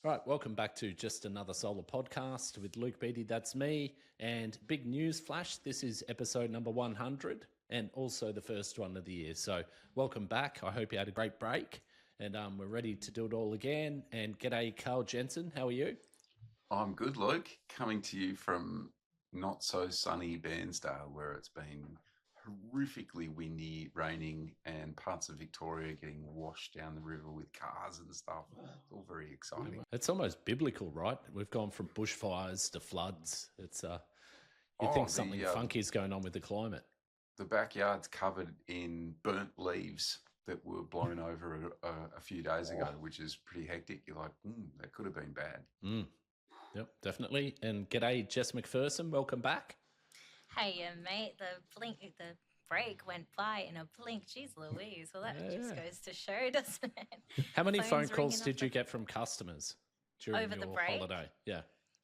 Right, welcome back to Just Another Solar Podcast with Luke Beattie, that's me. And big news flash, this is episode number 100 and also the first one of the year. So welcome back. I hope you had a great break and we're ready to do it all again. And g'day, Carl Jensen, how are you? I'm good, Luke. Coming to you from not so sunny Bairnsdale, where it's been horrifically windy, raining, and parts of Victoria getting washed down the river with cars and stuff. It's all very exciting. It's almost biblical, right? We've gone from bushfires to floods. It's you think something funky is going on with the climate. The backyard's covered in burnt leaves that were blown over a few days ago, which is pretty hectic. You're like, that could have been bad. Yep, definitely. And g'day, Jess McPherson. Welcome back. Hey, mate. The break went by in a blink. Jeez Louise. Well, that just goes to show, doesn't it? How many phone calls did you get from customers during over the your break? Holiday? Yeah.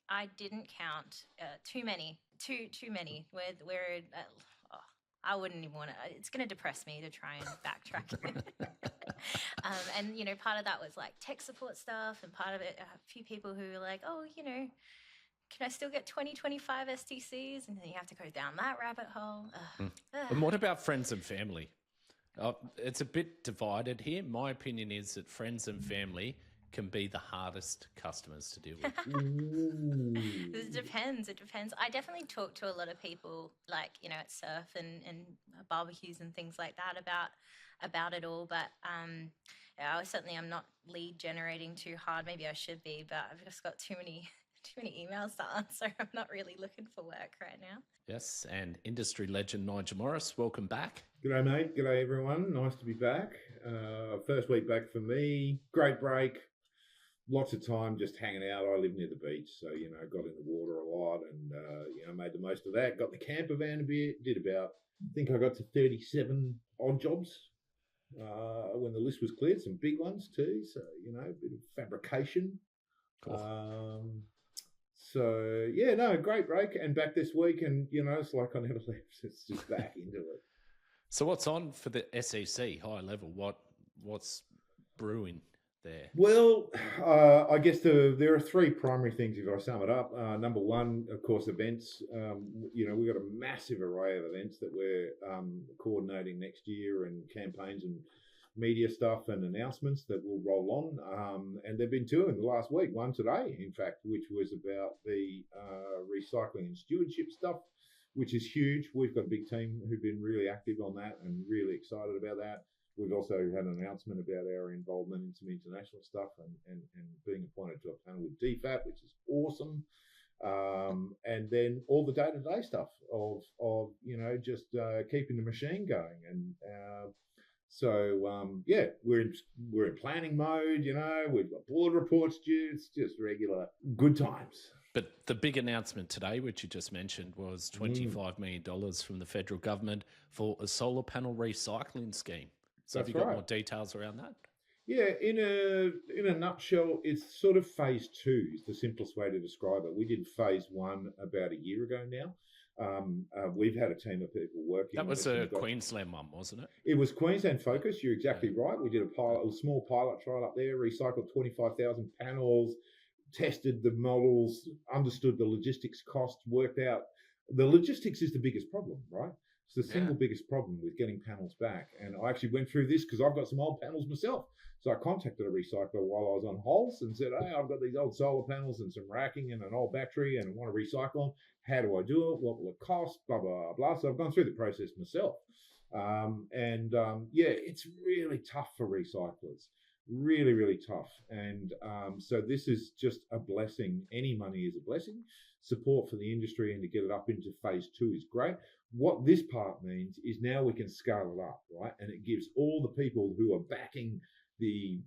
I didn't count. Too many. Too many. We're I wouldn't even want to. It's going to depress me to try and backtrack. And, you know, part of that was like tech support stuff, and part of it, a few people who were like, oh, you know, can I still get 2025 STCs? And then you have to go down that rabbit hole. And what about friends and family? It's a bit divided here. My opinion is that friends and family can be the hardest customers to deal with. It depends. I definitely talk to a lot of people, like, you know, at surf and barbecues and things like that about it all. But I'm not lead generating too hard. Maybe I should be, but I've just got too many emails to answer. I'm not really looking for work right now. Yes, and industry legend Nigel Morris, welcome back. G'day, mate. G'day, everyone. Nice to be back. First week back for me. Great break. Lots of time just hanging out. I live near the beach, so, you know, got in the water a lot and, made the most of that. Got the camper van a bit. Did about, I think I got to 37 odd jobs when the list was cleared. Some big ones too. So, you know, a bit of fabrication. Cool. Great break and back this week. And, you know, it's like I never left. It's just back into it. So what's on for the SEC high level? What's brewing there? Well, I guess there are three primary things if I sum it up. Number one, of course, events. We've got a massive array of events that we're coordinating next year, and campaigns and media stuff and announcements that will roll on. And there've been two in the last week, one today, in fact, which was about the recycling and stewardship stuff, which is huge. We've got a big team who've been really active on that and really excited about that. We've also had an announcement about our involvement in some international stuff and being appointed to a panel with DFAT, which is awesome. And then all the day-to-day stuff of just keeping the machine going. And we're in planning mode. You know, we've got board reports due. It's just regular good times. But the big announcement today, which you just mentioned, was $25 million from the federal government for a solar panel recycling scheme. So have you got more details around that? Yeah, in a nutshell, it's sort of phase two is the simplest way to describe it. We did phase one about a year ago now. We've had a team of people working. That was a Queensland one, wasn't it? It was Queensland focused. You're exactly right. We did a small pilot trial up there, recycled 25,000 panels, tested the models, understood the logistics costs, worked out. The logistics is the biggest problem, right? It's the single biggest problem with getting panels back. And I actually went through this because I've got some old panels myself. So I contacted a recycler while I was on Holes and said, hey, I've got these old solar panels and some racking and an old battery and I want to recycle them. How do I do it? What will it cost? Blah, blah, blah. So I've gone through the process myself. It's really tough for recyclers. Really, really tough. And so this is just a blessing. Any money is a blessing. Support for the industry and to get it up into phase two is great. What this part means is now we can scale it up, right? And it gives all the people who are backing the,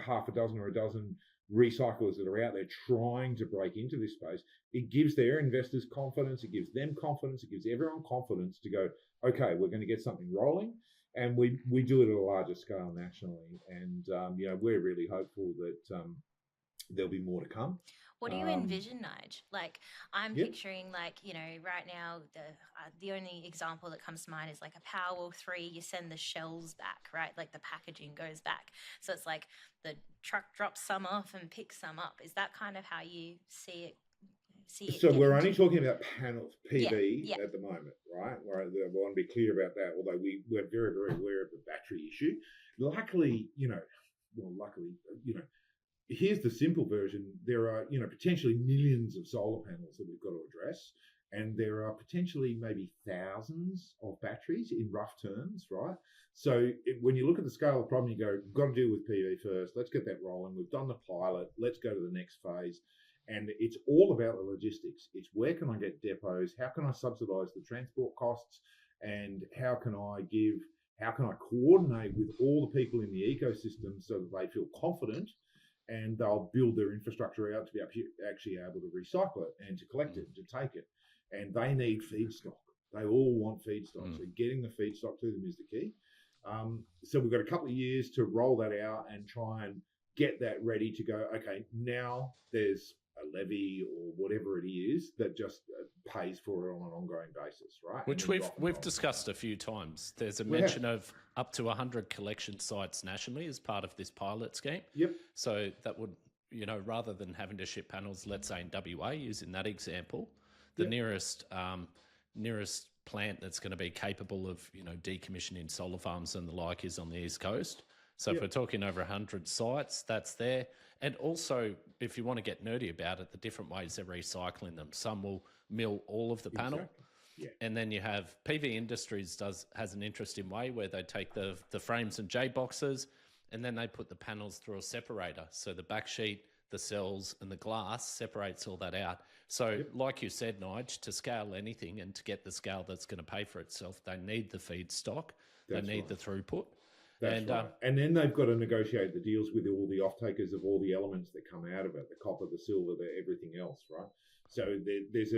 half a dozen or a dozen recyclers that are out there trying to break into this space, it gives their investors confidence, it gives them confidence, it gives everyone confidence to go, okay, we're going to get something rolling. And we do it at a larger scale nationally. And, we're really hopeful that there'll be more to come. What do you envision, Nige? Like, I'm Yep. picturing, like, you know, right now, the only example that comes to mind is like a Powerwall 3, you send the shells back, right? Like the packaging goes back. So it's like the truck drops some off and picks some up. Is that kind of how you see it? So we're only talking about panels, PV Yeah. at the moment, right? I want to be clear about that, although we're very, very aware of the battery issue. Luckily, here's the simple version. There are, potentially millions of solar panels that we've got to address. And there are potentially maybe thousands of batteries in rough terms, right? So when you look at the scale of the problem, you go, we've got to deal with PV first. Let's get that rolling. We've done the pilot. Let's go to the next phase. And it's all about the logistics. It's where can I get depots? How can I subsidize the transport costs? And how can I coordinate with all the people in the ecosystem so that they feel confident and they'll build their infrastructure out to be actually able to recycle it and to collect it, to take it. And they need feedstock. They all want feedstock. So getting the feedstock to them is the key. So we've got a couple of years to roll that out and try and get that ready to go, okay, now there's a levy or whatever it is that just pays for it on an ongoing basis, right? Which we've discussed a few times. There's a mention of up to 100 collection sites nationally as part of this pilot scheme. Yep. So that would, rather than having to ship panels, let's say in WA, using that example, the nearest plant that's going to be capable of, decommissioning solar farms and the like is on the East Coast. So if we're talking over 100 sites, that's there. And also, if you want to get nerdy about it, the different ways they're recycling them. Some will mill all of the panel. Exactly. Yeah. And then you have PV Industries has an interesting way where they take the frames and J boxes and then they put the panels through a separator. So the back sheet, the cells and the glass separates all that out. So like you said, Nige, to scale anything and to get the scale that's going to pay for itself, they need the feedstock. They need the throughput. That's right. And then they've got to negotiate the deals with all the off-takers of all the elements that come out of it, the copper, the silver, everything else, right? So there's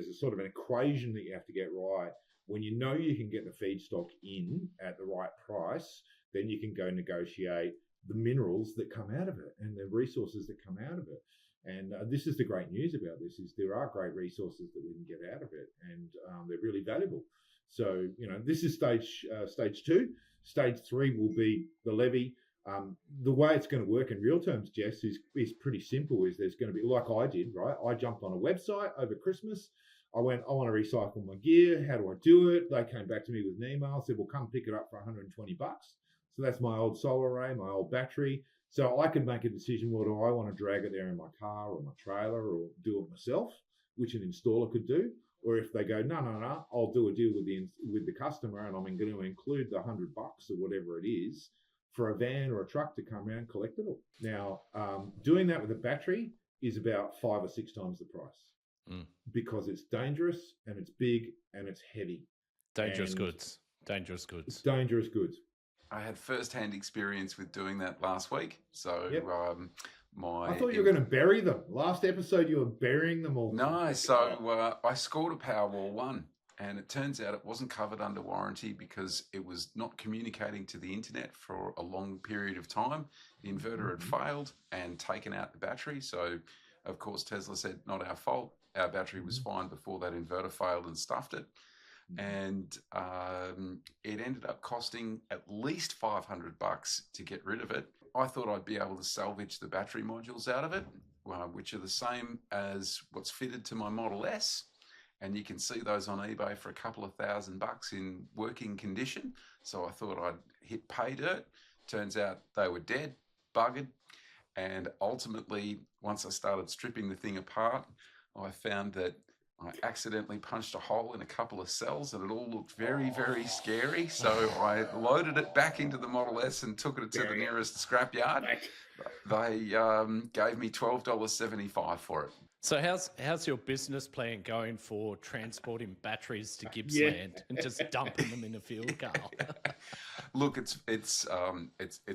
a sort of an equation that you have to get right. When you know you can get the feedstock in at the right price, then you can go negotiate the minerals that come out of it and the resources that come out of it. And this is the great news about this, is there are great resources that we can get out of it, and they're really valuable. So, this is stage 2. Stage 3 will be the levy. The way it's going to work in real terms, Jess, is pretty simple. Is there's going to be, like I did, right? I jumped on a website over Christmas. I went, I want to recycle my gear. How do I do it? They came back to me with an email, said, well, come pick it up for $120. So that's my old solar array, my old battery. So I could make a decision, well, do I want to drag it there in my car or my trailer or do it myself, which an installer could do? Or if they go, no, I'll do a deal with the customer and I'm going to include the $100 or whatever it is for a van or a truck to come around and collect it all. Now, doing that with a battery is about 5 or 6 times the price because it's dangerous and it's big and it's heavy. Dangerous goods. It's dangerous goods. I had first-hand experience with doing that last week. So I thought you were going to bury them. Last episode, you were burying them all. No, so I scored a Powerwall 1, and it turns out it wasn't covered under warranty because it was not communicating to the internet for a long period of time. The inverter had failed and taken out the battery. So, of course, Tesla said, not our fault. Our battery was fine before that inverter failed and stuffed it. And it ended up costing at least $500 to get rid of it. I thought I'd be able to salvage the battery modules out of it, which are the same as what's fitted to my Model S. And you can see those on eBay for a couple of $1,000 in working condition. So I thought I'd hit pay dirt. Turns out they were dead, buggered. And ultimately, once I started stripping the thing apart, I found that I accidentally punched a hole in a couple of cells and it all looked very, very scary. So I loaded it back into the Model S and took it to the nearest scrapyard. They gave me $12.75 for it. So how's your business plan going for transporting batteries to Gippsland and just dumping them in a fuel car? Look, it's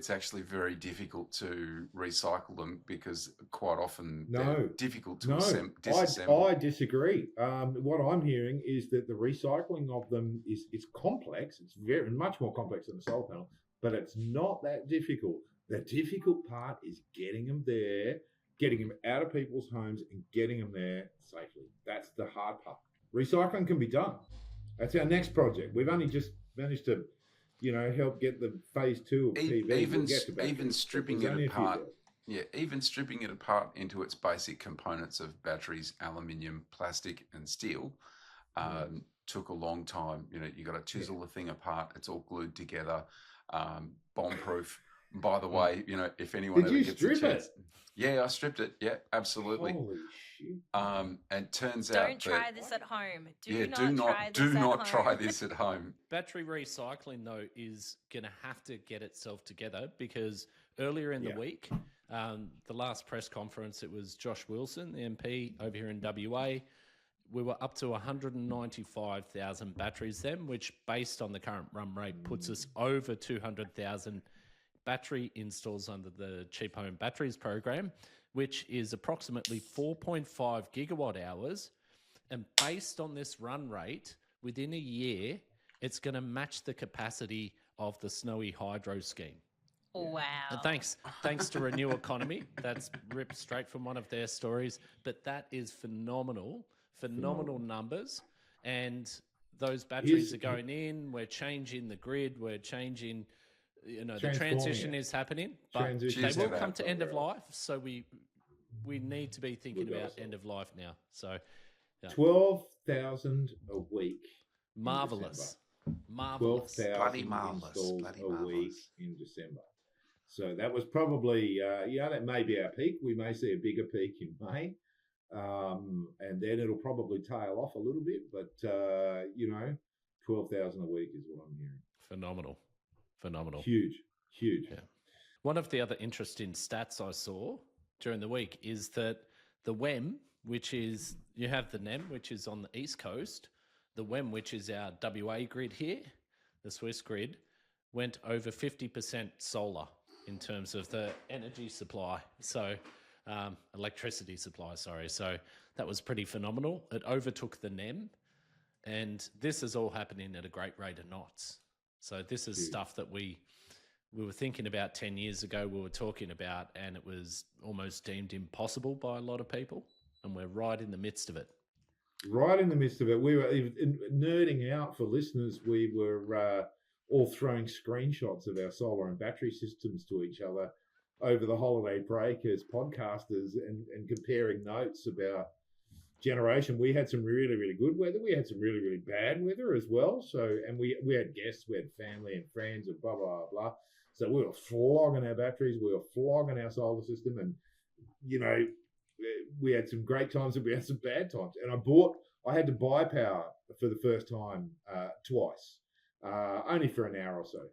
actually very difficult to recycle them because quite often they're difficult to disassemble. I disagree. What I'm hearing is that the recycling of them is complex. It's very much more complex than a solar panel, but it's not that difficult. The difficult part is getting them there getting them out of people's homes and getting them there safely. That's the hard part. Recycling can be done. That's our next project. We've only just managed to, help get the phase 2 of PV. Even stripping it apart. Yeah, even stripping it apart into its basic components of batteries, aluminium, plastic, and steel took a long time. You got to chisel the thing apart. It's all glued together, bomb-proof. By the way, if anyone Did ever you gets strip a chance, it? Yeah, I stripped it. Yeah, absolutely. Holy shit! And turns out don't try this at home. Do not try this at home. Battery recycling, though, is going to have to get itself together because earlier in the week, the last press conference, it was Josh Wilson, the MP over here in WA. We were up to 195,000 batteries then, which based on the current run rate puts us over 200,000 battery installs under the Cheap Home Batteries program, which is approximately 4.5 gigawatt hours. And based on this run rate, within a year, it's going to match the capacity of the Snowy Hydro scheme. Wow. And thanks to Renew Economy. That's ripped straight from one of their stories. But that is phenomenal numbers. And those batteries are going in. We're changing the grid. We're changing, the transition is happening. But they will come to end of life. So we need to be thinking about end of life now. So 12,000 a week. Marvelous. 12,000 installs a week in December. So that was probably, that may be our peak. We may see a bigger peak in May. And then it'll probably tail off a little bit. But, 12,000 a week is what I'm hearing. Phenomenal. Huge. Yeah. One of the other interesting stats I saw during the week is that the WEM, which is, you have the NEM, which is on the East Coast, the WEM, which is our WA grid here, the Swiss grid, went over 50% solar in terms of the energy supply. So, electricity supply, sorry. So that was pretty phenomenal. It overtook the NEM, and this is all happening at a great rate of knots. So this is stuff that we were thinking about 10 years ago, we were talking about, and it was almost deemed impossible by a lot of people, and we're right in the midst of it. Right in the midst of it. We were nerding out for listeners. We were all throwing screenshots of our solar and battery systems to each other over the holiday break as podcasters and comparing notes about generation. We had some really, really good weather. We had some really, really bad weather as well. So, and we had guests, we had family and friends and blah, blah, blah. So we were flogging our batteries. We were flogging our solar system. And, we had some great times and we had some bad times. And I had to buy power for the first time twice, only for an hour or so.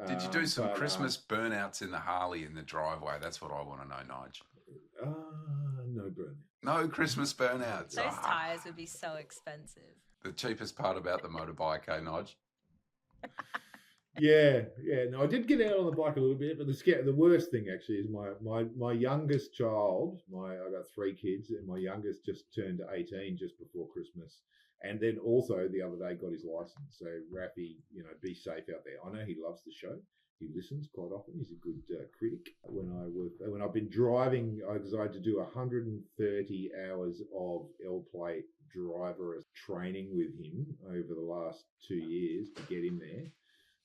Did you do some Christmas burnouts in the Harley in the driveway? That's what I want to know, Nige. No burnout. No Christmas burnouts. Those tyres would be so expensive. The cheapest part about the motorbike, eh, Nige? Yeah. No, I did get out on the bike a little bit, but the worst thing actually is my youngest child. I got 3 kids, and my youngest just turned 18 just before Christmas, and then also the other day got his license. So Rafi, be safe out there. I know he loves the show. He listens quite often. He's a good critic. When I've been driving, because I had to do 130 hours of L-plate driver training with him over the last 2 years to get him there.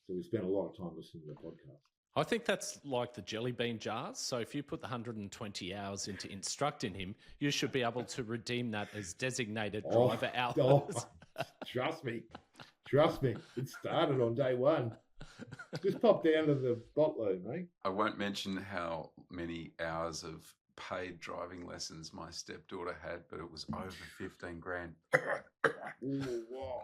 So we spent a lot of time listening to the podcast. I think that's like the jelly bean jars. So if you put the 120 hours into instructing him, you should be able to redeem that as designated driver hours. Trust me. It started on day one. Just pop down to the boatload, mate. I won't mention how many hours of paid driving lessons my stepdaughter had, but it was over 15 grand. Ooh, wow.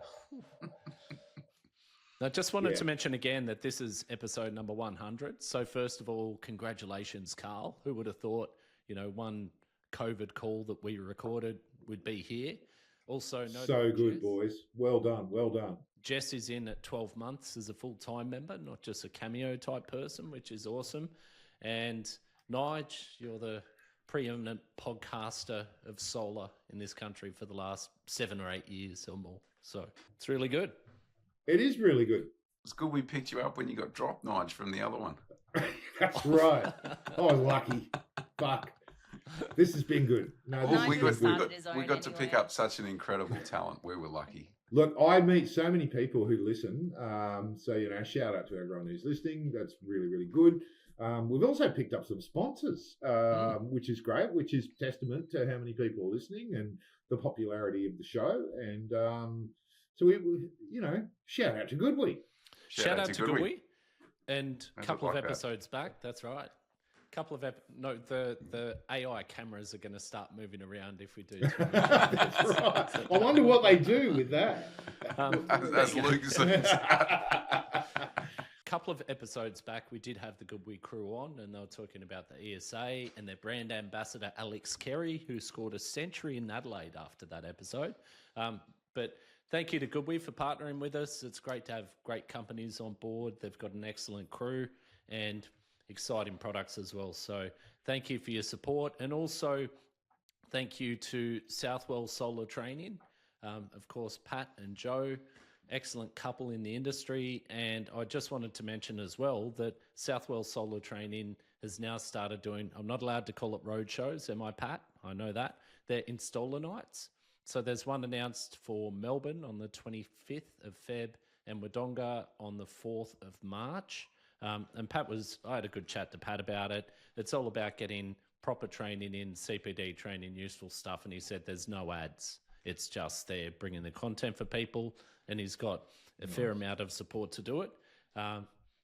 I just wanted to mention again that this is episode number 100. So first of all, congratulations, Carl. Who would have thought, one COVID call that we recorded would be here. Also, so good, boys. Well done. Jess is in at 12 months as a full-time member, not just a cameo type person, which is awesome. And Nige, you're the preeminent podcaster of solar in this country for the last 7 or 8 years or more. So it's really good. It is really good. It's good we picked you up when you got dropped, Nige, from the other one. That's right. I was lucky. Fuck. This has been good. No, this we has been good. got to pick up such an incredible talent. We were lucky. Look, I meet so many people who listen. So, shout out to everyone who's listening. That's really, really good. We've also picked up some sponsors, which is great, which is testament to how many people are listening and the popularity of the show. And so we shout out to GoodWe. Shout out to GoodWe. And a couple of episodes back, that's right. The AI cameras are going to start moving around if we do. That's right. I wonder what they do with that. As Luke says. A couple of episodes back, we did have the GoodWe crew on, and they were talking about the ESA and their brand ambassador, Alex Carey, who scored a century in Adelaide after that episode. But thank you to GoodWe for partnering with us. It's great to have great companies on board. They've got an excellent crew and exciting products as well. So thank you for your support. And also thank you to Southwell Solar Training. Of course, Pat and Joe, excellent couple in the industry. And I just wanted to mention as well that Southwell Solar Training has now started doing, I'm not allowed to call it road shows, am I, Pat? I know that. They're installer nights. So there's one announced for Melbourne on the 25th of Feb and Wodonga on the 4th of March. And I had a good chat to Pat about it. It's all about getting proper training in, CPD training, useful stuff. And he said there's no ads. It's just they're bringing the content for people. And he's got a fair amount of support to do it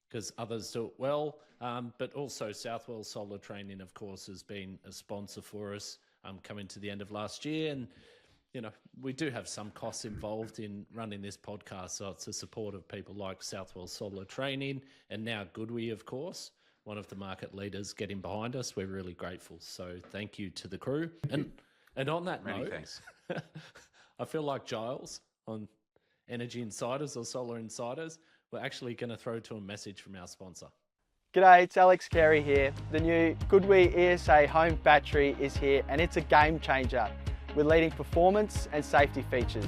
because others do it well. But also Southwell Solar Training, of course, has been a sponsor for us coming to the end of last year. And we do have some costs involved in running this podcast, so it's the support of people like Southwell Solar Training and now GoodWe, of course, one of the market leaders getting behind us. We're really grateful. So thank you to the crew. And on that note, Thanks. I feel like Giles on Energy Insiders or Solar Insiders. We're actually going to throw to a message from our sponsor. G'day, it's Alex Carey here. The new GoodWe ESA home battery is here and it's a game changer with leading performance and safety features.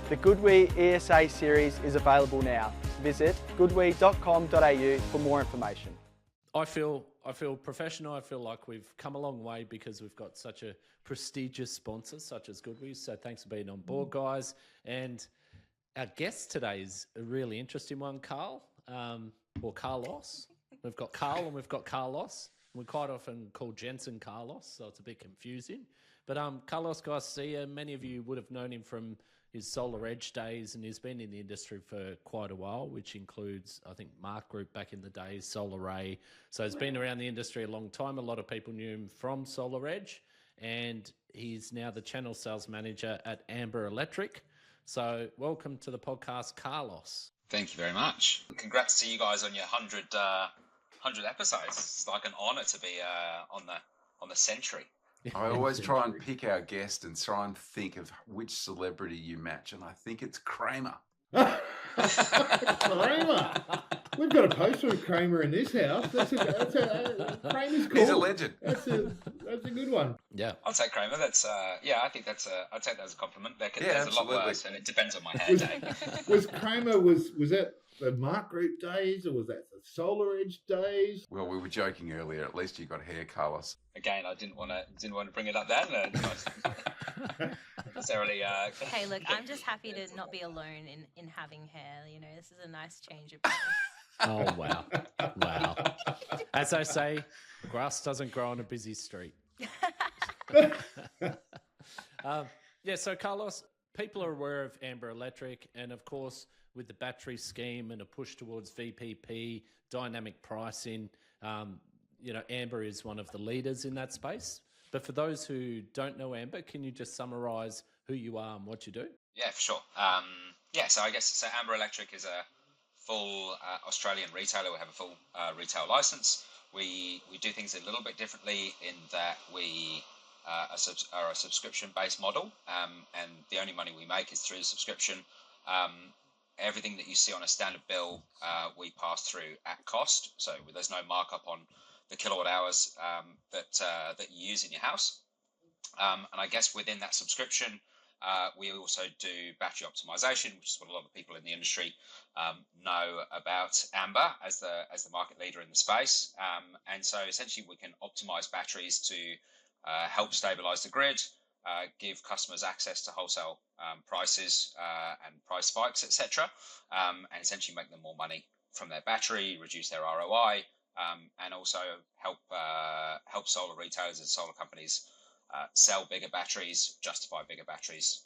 The GoodWe ESA series is available now. Visit goodwe.com.au for more information. I feel professional. I feel like we've come a long way because we've got such a prestigious sponsor such as GoodWe. So thanks for being on board, guys. And our guest today is a really interesting one, Carl, or Carlos. We've got Carl and we've got Carlos. We quite often call Jensen Carlos, so it's a bit confusing. But Carlos Garcia, many of you would have known him from his Solar Edge days, and he's been in the industry for quite a while, which includes, I think, Mark Group back in the day, Solar Ray. So he's been around the industry a long time. A lot of people knew him from Solar Edge, and he's now the channel sales manager at Amber Electric. So welcome to the podcast, Carlos. Thank you very much. Congrats to you guys on your 100 episodes. It's like an honour to be on the century. I always try and pick our guest and try and think of which celebrity you match, and I think it's Kramer. Kramer. We've got a poster of Kramer in this house. Kramer's cool. He's a legend. That's a good one. Yeah, I'll take Kramer. That's I think I'd take that as a compliment. There's absolutely. a lot worse, and it depends on my hair day. Was Kramer was that the Mark Group days, or was that the Solar Edge days? Well, we were joking earlier. At least you got hair, Carlos. Again, I didn't want to bring it up then. Necessarily. Hey, look, I'm just happy to not be alone in having hair. This is a nice change of pace. Oh, wow. Wow. As I say, grass doesn't grow on a busy street. So Carlos, people are aware of Amber Electric, and of course, with the battery scheme and a push towards VPP, dynamic pricing, Amber is one of the leaders in that space. But for those who don't know Amber, can you just summarise who you are and what you do? Yeah, for sure. So I guess Amber Electric is a full Australian retailer. We have a full retail license. We do things a little bit differently in that we are a subscription-based model, and the only money we make is through the subscription. Everything that you see on a standard bill, we pass through at cost. So there's no markup on the kilowatt hours that you use in your house. And I guess within that subscription, we also do battery optimization, which is what a lot of people in the industry know about Amber as the market leader in the space. And so essentially we can optimize batteries to help stabilize the grid, give customers access to wholesale prices and price spikes, etc., and essentially make them more money from their battery, reduce their ROI, and also help solar retailers and solar companies sell bigger batteries, justify bigger batteries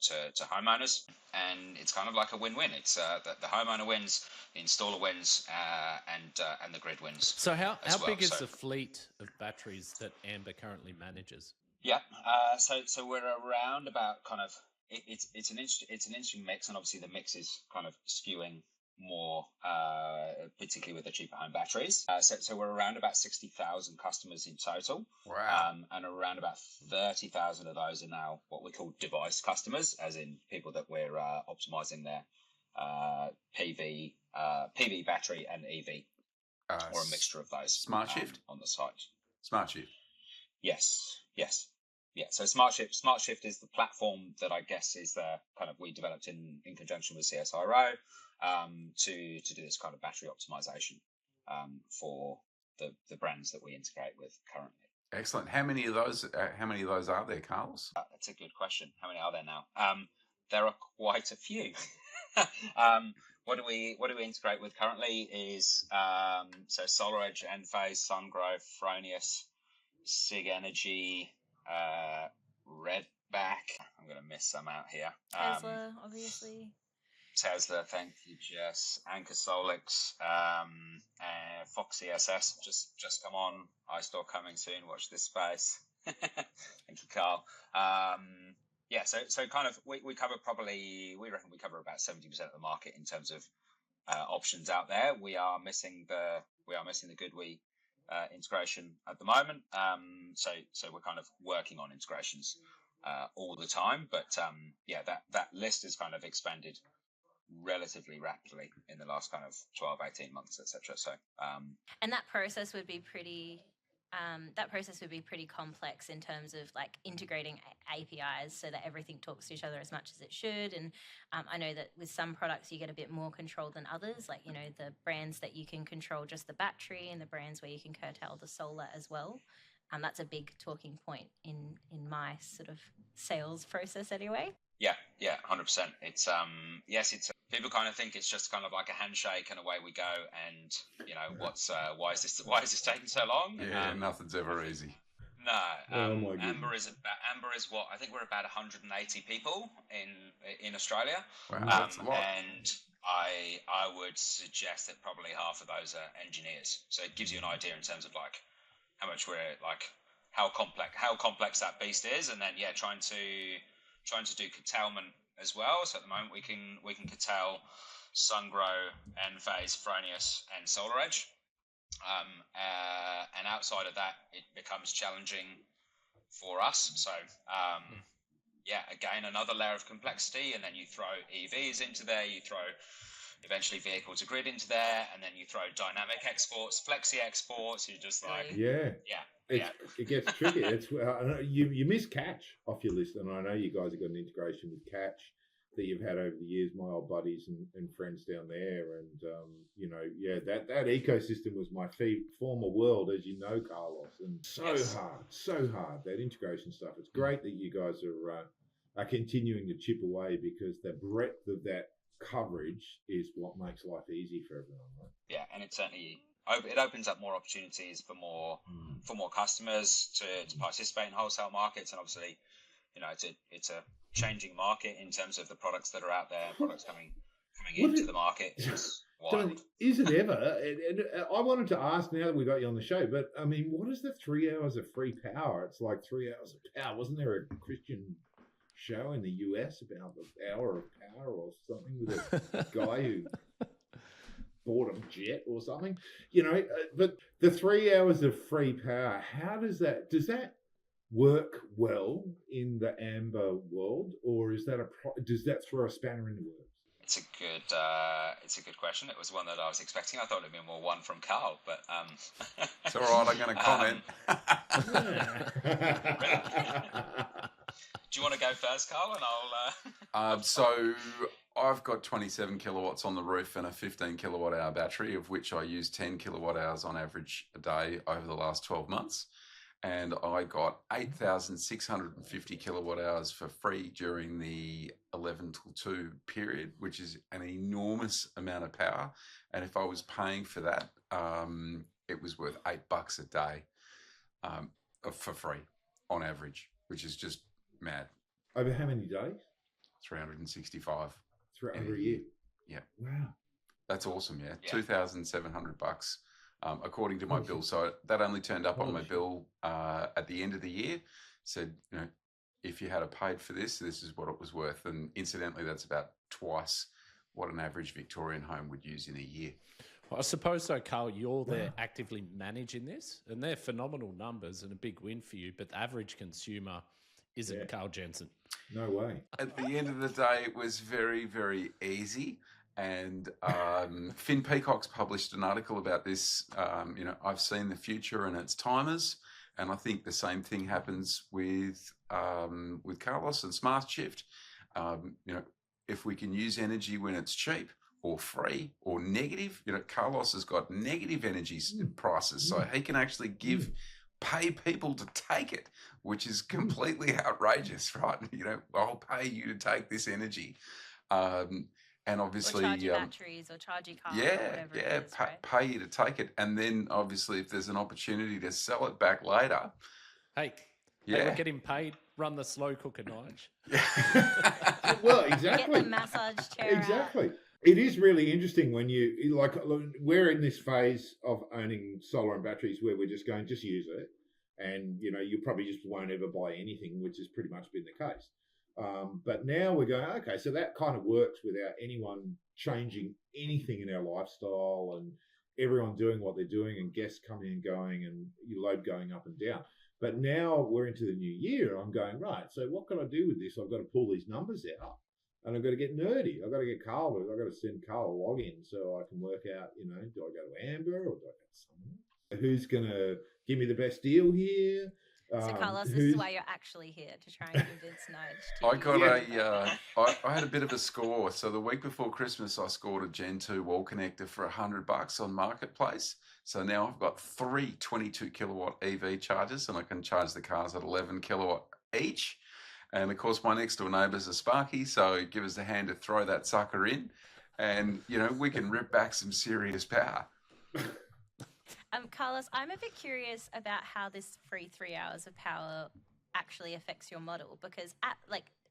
to homeowners, and it's kind of like a win-win. It's the homeowner wins, the installer wins, and the grid wins. So how big is So, the fleet of batteries that Amber currently manages? Yeah, so we're around about kind of it's an interesting mix, and obviously the mix is kind of skewing more, particularly with the cheaper home batteries. So we're around about 60,000 customers in total. Wow. And around about 30,000 of those are now what we call device customers, as in people that we're optimizing their PV battery and EV, or a mixture of those. Smart Shift on the site. Smart Shift. Yes. Yeah, so Smart Shift is the platform that I guess is the kind of we developed in conjunction with CSIRO to do this kind of battery optimization for the brands that we integrate with currently. Excellent. How many of those are there, Carlos? That's a good question. How many are there now? There are quite a few. What do we integrate with currently is so SolarEdge, Enphase, SunGrow, Fronius, Sig Energy, Redback. I'm going to miss some out here. Tesla, obviously. Tesla, thank you, Jess. Anchor Solix, Fox ESS just come on. iStore coming soon. Watch this space. Thank you, Carl. Yeah, so kind of we cover probably, we reckon we cover about 70% of the market in terms of options out there. We are missing the GoodWe integration at the moment. So we're kind of working on integrations all the time. But yeah, that list has kind of expanded relatively rapidly in the last kind of 12, 18 months, etc. So and that process would be pretty complex in terms of like integrating APIs so that everything talks to each other as much as it should. And I know that with some products you get a bit more control than others, like, you know, the brands that you can control just the battery and the brands where you can curtail the solar as well. That's a big talking point in my sort of sales process anyway. Yeah, 100%. It's yes, it's people kind of think it's just kind of like a handshake and away we go, and you know why is this taking so long? Yeah, nothing's ever easy. No, Amber is what I think we're about 180 people in Australia. Wow, that's a lot. And I would suggest that probably half of those are engineers. So it gives you an idea in terms of like how much we're like how complex that beast is, and then trying to do curtailment as well. So at the moment we can curtail SunGrow, Enphase, Fronius, and SolarEdge. And outside of that, it becomes challenging for us. So again, another layer of complexity, and then you throw EVs into there, you throw eventually vehicle to grid into there, and then you throw dynamic exports, flexi exports. You're just like It gets tricky. It's you miss Catch off your list, and I know you guys have got an integration with Catch that you've had over the years. My old buddies and friends down there, and that ecosystem was my former world, as you know, Carlos, and so hard that integration stuff. It's great that you guys are continuing to chip away, because the breadth of that coverage is what makes life easy for everyone, right? Yeah, and it certainly it opens up more opportunities for more customers to participate in wholesale markets, and obviously, you know, it's a changing market in terms of the products that are out there, products coming into the market. It's wild. Is it ever? And I wanted to ask, now that we got you on the show, but I mean, what is the 3 hours of free power? It's like 3 hours of power. Wasn't there a Christian show in the US about the hour of power or something with a guy who bought a jet or something? You know, but the 3 hours of free power, how does that work well in the Amber world, or is that does that throw a spanner in the works? It's a good question. It was one that I was expecting. I thought it'd be more one from Carl, but It's all right. I'm going to comment. Do you want to go first, Carl, and I'll? So I've got 27 kilowatts on the roof and a 15 kilowatt hour battery, of which I use 10 kilowatt hours on average a day over the last 12 months. And I got 8,650 kilowatt hours for free during the 11 till 2 period, which is an enormous amount of power. And if I was paying for that, it was worth $8 a day for free on average, which is just mad. Over how many days? 365. Over a year. Yeah. Wow. That's awesome. Yeah. $2,700 according to my bill. So that only turned up on my bill at the end of the year. Said, if you had paid for this, this is what it was worth. And incidentally, that's about twice what an average Victorian home would use in a year. Well, I suppose so, Carl, you're there actively managing this, and they're phenomenal numbers and a big win for you, but the average consumer isn't Carl Jensen. No way. At the end of the day, it was very, very easy. And Finn Peacock's published an article about this. I've seen the future and its timers, and I think the same thing happens with Carlos and Smart Shift. If we can use energy when it's cheap or free or negative, Carlos has got negative energy prices, so he can actually pay people to take it, which is completely outrageous, right? I'll pay you to take this energy. And obviously, or charge your batteries or charge your car, or whatever it is, right? Pay you to take it, and then obviously, if there's an opportunity to sell it back later, hey, we're getting paid. Run the slow cooker, Nige. Well, exactly. Get the massage chair. Exactly. It is really interesting when we're in this phase of owning solar and batteries where we're just going, just use it, and you probably just won't ever buy anything, which has pretty much been the case. But now we're going, okay, so that kind of works without anyone changing anything in our lifestyle and everyone doing what they're doing and guests coming and going and your load going up and down. But now we're into the new year. I'm going, right, so what can I do with this? I've got to pull these numbers out and I've got to get nerdy. I've got to get Carl. I've got to send Carl a login so I can work out, do I go to Amber or do I go to someone? Who's going to give me the best deal here? So, Carlos, this is why you're actually here, to try and convince Nige. I had a bit of a score. So the week before Christmas, I scored a Gen 2 wall connector for $100 on Marketplace. So now I've got 3 22 kilowatt EV chargers, and I can charge the cars at 11 kilowatt each. And of course, my next door neighbour's a Sparky, so give us a hand to throw that sucker in, and we can rip back some serious power. Carlos, I'm a bit curious about how this free 3 hours of power actually affects your model, because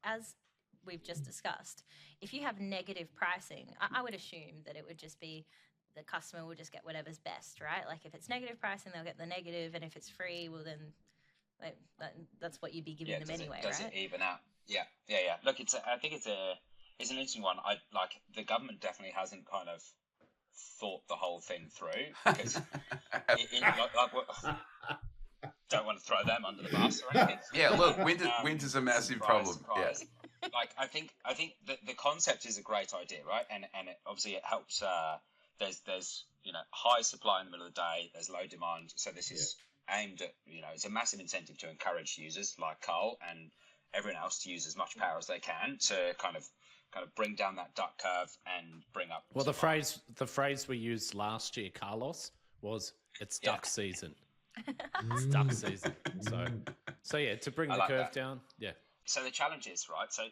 as we've just discussed, if you have negative pricing, I would assume that it would just be the customer will just get whatever's best, right? Like if it's negative pricing, they'll get the negative, and if it's free, well then that's what you'd be giving them anyway, right? Does it even out? Yeah. Look, I think it's an interesting one. The government definitely hasn't kind of thought the whole thing through, because don't want to throw them under the bus or anything. Yeah, look, winter's a massive problem. Surprise. Yeah. I think the concept is a great idea, right? And it helps. There's high supply in the middle of the day. There's low demand, so this is aimed at it's a massive incentive to encourage users like Carl and everyone else to use as much power as they can to kind of bring down that duck curve and bring up. Well, the phrase we used last year, Carlos, was "it's duck season." It's duck season. So yeah, to bring the curve down. Yeah. So the challenge is right. So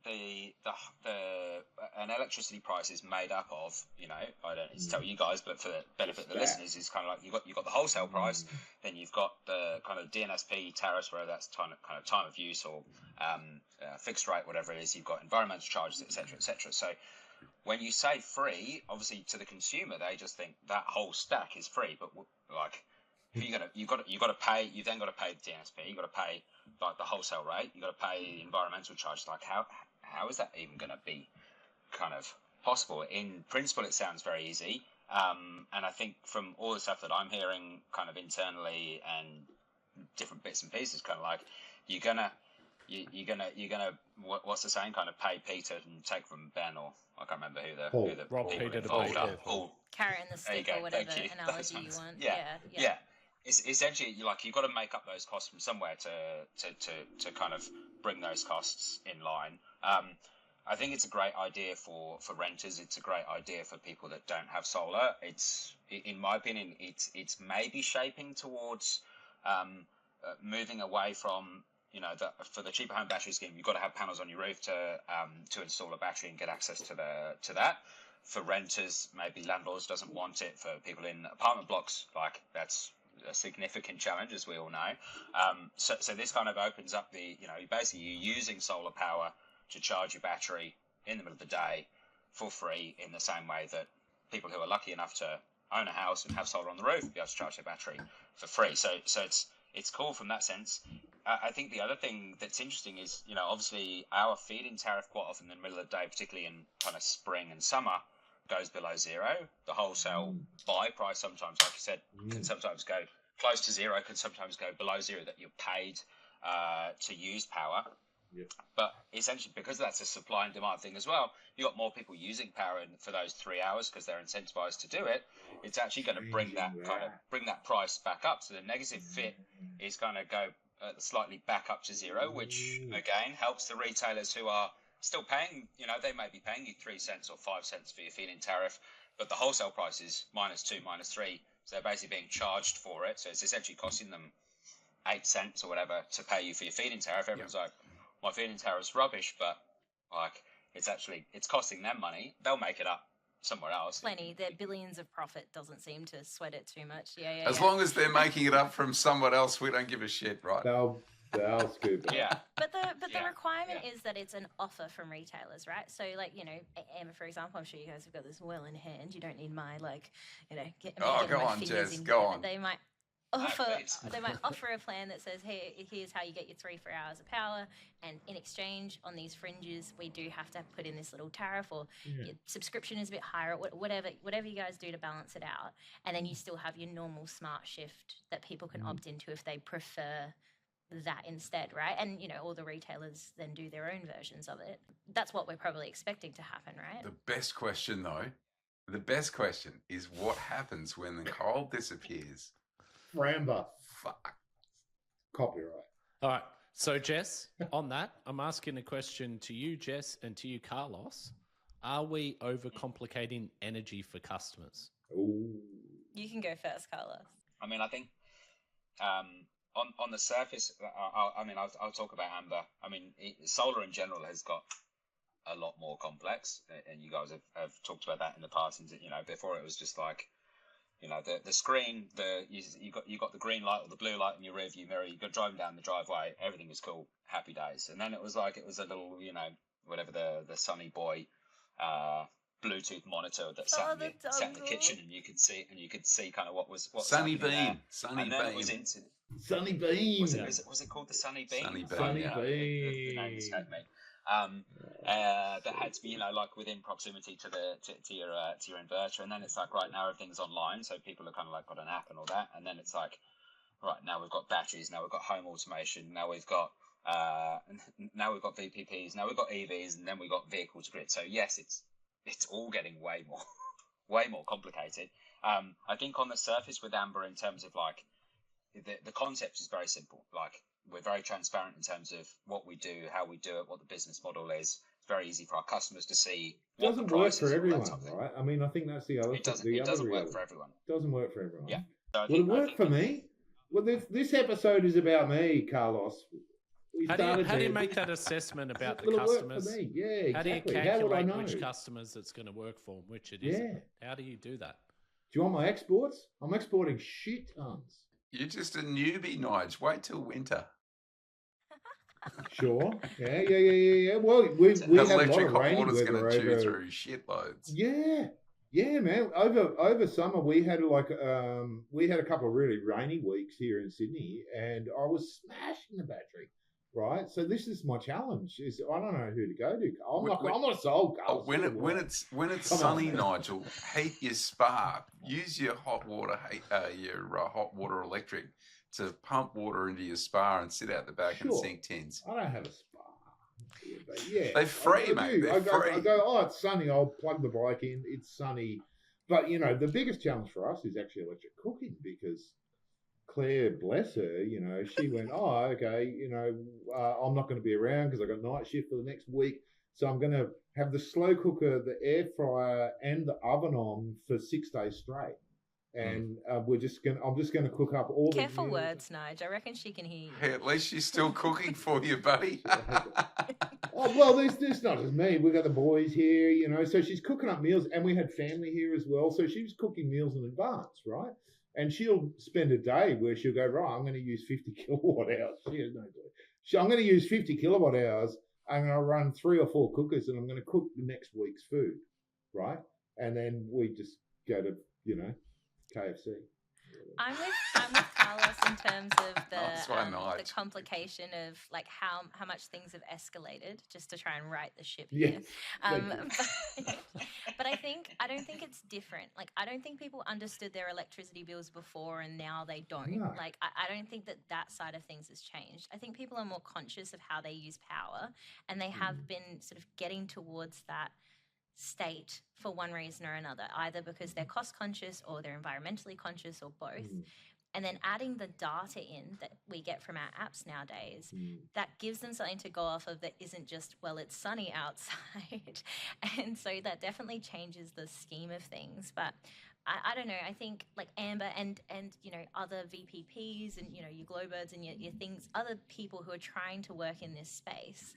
the an electricity price is made up of I don't need to tell you guys, but for the benefit of the listeners, is kind of like you've got the wholesale price, then you've got the kind of DNSP tariffs, whether that's kind of time of use or fixed rate, whatever it is. You've got environmental charges, etc., etc. So when you say free, obviously to the consumer, they just think that whole stack is free, but if you've got to pay, you then got to pay the DNSP, you got to pay like the wholesale rate, you got to pay the environmental charge. Like how is that even going to be kind of possible? In principle, it sounds very easy, and I think from all the stuff that I'm hearing, kind of internally and different bits and pieces, kind of like you're you're gonna what's the saying? Kind of pay Peter and take from Ben, or I can't remember who the Rob people Peter to involved pay are. Paul. All Carrot and the there you stick, go. or whatever Thank you. analogy Those you ones. want. Yeah. It's essentially like you've got to make up those costs from somewhere to kind of bring those costs in line. I think it's a great idea for renters. It's a great idea for people that don't have solar. It's, in my opinion, it's maybe shaping towards moving away from, for the cheaper home battery scheme, you've got to have panels on your roof to install a battery and get access to that. For renters, maybe landlords doesn't want it. For people in apartment blocks, like that's a significant challenge, as we all know. So this kind of opens up basically you're using solar power to charge your battery in the middle of the day for free, in the same way that people who are lucky enough to own a house and have solar on the roof be able to charge their battery for free. So it's cool from that sense. I think the other thing that's interesting is, obviously our feed-in tariff quite often in the middle of the day, particularly in kind of spring and summer, goes below zero. The wholesale buy price sometimes, like you said, can sometimes go close to zero, can sometimes go below zero, that you're paid to use power. Yep. But essentially, because that's a supply and demand thing as well, you've got more people using power for those 3 hours because they're incentivized to do it. It's actually going to bring that price back up. So the negative fit is going to go slightly back up to zero, which again helps the retailers who are still paying. They may be paying you 3 cents or 5 cents for your feed-in tariff, but the wholesale price is -2, -3. So they're basically being charged for it. So it's essentially costing them 8 cents or whatever to pay you for your feed-in tariff. Everyone's like, my feed-in tariff's rubbish, but like it's costing them money. They'll make it up somewhere else. Plenty. Their billions of profit doesn't seem to sweat it too much. Yeah. As long as they're making it up from somewhere else, we don't give a shit, right? They'll scoop it. Yeah. But the requirement is that it's an offer from retailers, right? So Emma, for example, I'm sure you guys have got this well in hand. You don't need my go on, Jess, go on. They might offer a plan that says, hey, here's how you get your 3-4 hours of power, and in exchange on these fringes we do have to put in this little tariff, or your subscription is a bit higher, whatever you guys do to balance it out, and then you still have your normal smart shift that people can opt into if they prefer that instead, right? And all the retailers then do their own versions of it. That's what we're probably expecting to happen, right? The best question is what happens when the coal disappears? Framber. Fuck. Copyright. All right. So, Jess, on that, I'm asking a question to you, Jess, and to you, Carlos. Are we overcomplicating energy for customers? Ooh. You can go first, Carlos. I mean, I think on the surface, I'll talk about Amber. I mean, solar in general has got a lot more complex, and you guys have talked about that in the past. And before it was just like, the screen, you got the green light or the blue light in your rearview mirror. You got driving down the driveway, everything was cool, happy days. And then it was a little, whatever the Sunny Boy Bluetooth monitor that sat in the kitchen, and you could see kind of what Sunny Beam. Sunny Beam. Sunny Beam. Was it called the Sunny Beam? Sunny Beam. Sunny Yeah. Beam. The name escaped me. That had to be, within proximity to your inverter, and then it's like, right, now everything's online, so people are kind of got an app and all that, and then it's like, right, now we've got batteries, now we've got home automation, now we've got VPPs, now we've got EVs, and then we've got vehicle to grid. So yes, it's all getting way more complicated. I think on the surface with Amber, in terms of the concept is very simple. We're very transparent in terms of what we do, how we do it, what the business model is. It's very easy for our customers to see. It doesn't work for everyone, right? I mean, I think that's the other. It doesn't work for everyone. Doesn't work for everyone. Yeah. So Will it work for me? Well, this episode is about me, Carlos. How do you make that assessment about the Will it work customers? for me? Yeah, exactly. How do you How would I calculate know? which customers it's going to work for and which it isn't? How do you do that? Do you want my exports? I'm exporting shit tons. You're just a newbie, Nige. Wait till winter. Sure. Yeah. Well, we had a lot Electric of hot rainy water's weather going to chew over. through shitloads. Yeah, man. Over summer, we had a couple of really rainy weeks here in Sydney, and I was smashing the battery. Right, so this is my challenge. Is I don't know who to go to. I'm not sold, Carl. When it's sunny, Nigel, heat your spa. Use your hot water, hot water electric to pump water into your spa and sit out the back and Sure. sink tins. I don't have a spa. But yeah, They're free, mate. do. They're I free. go, oh, it's sunny. I'll plug the bike in. It's sunny. But, you know, the biggest challenge for us is actually electric cooking because Claire, bless her, you know, she went, oh, okay, you know, I'm not going to be around because I got night shift for the next week. So I'm going to have the slow cooker, the air fryer, and the oven on for 6 days straight. And I'm just gonna cook up all Careful the meals. words, Nige. I reckon she can hear you. Hey, at least she's still cooking for you, buddy. Oh well, there's not as me. We got the boys here, you know. So she's cooking up meals, and we had family here as well. So she was cooking meals in advance, right? And she'll spend a day where she'll go, right, I'm going to use 50 kilowatt hours. She has no clue. I'm going to use 50 kilowatt hours. I'm going to run 3 or 4 cookers, and I'm going to cook the next week's food, right? And then we just go to, you know, KFC. I'm with Carlos in terms of the complication of like how much things have escalated just to try and right the ship here. But I don't think it's different. Like I don't think people understood their electricity bills before and now they don't. No. Like I don't think that side of things has changed. I think people are more conscious of how they use power and they have been sort of getting towards that state for one reason or another, either because they're cost conscious or they're environmentally conscious or both. And then adding the data in that we get from our apps nowadays, that gives them something to go off of that isn't just, well, it's sunny outside. And so that definitely changes the scheme of things. But I don't know, I think like Amber and you know, other VPPs and, you know, your Glowbirds and your things, other people who are trying to work in this space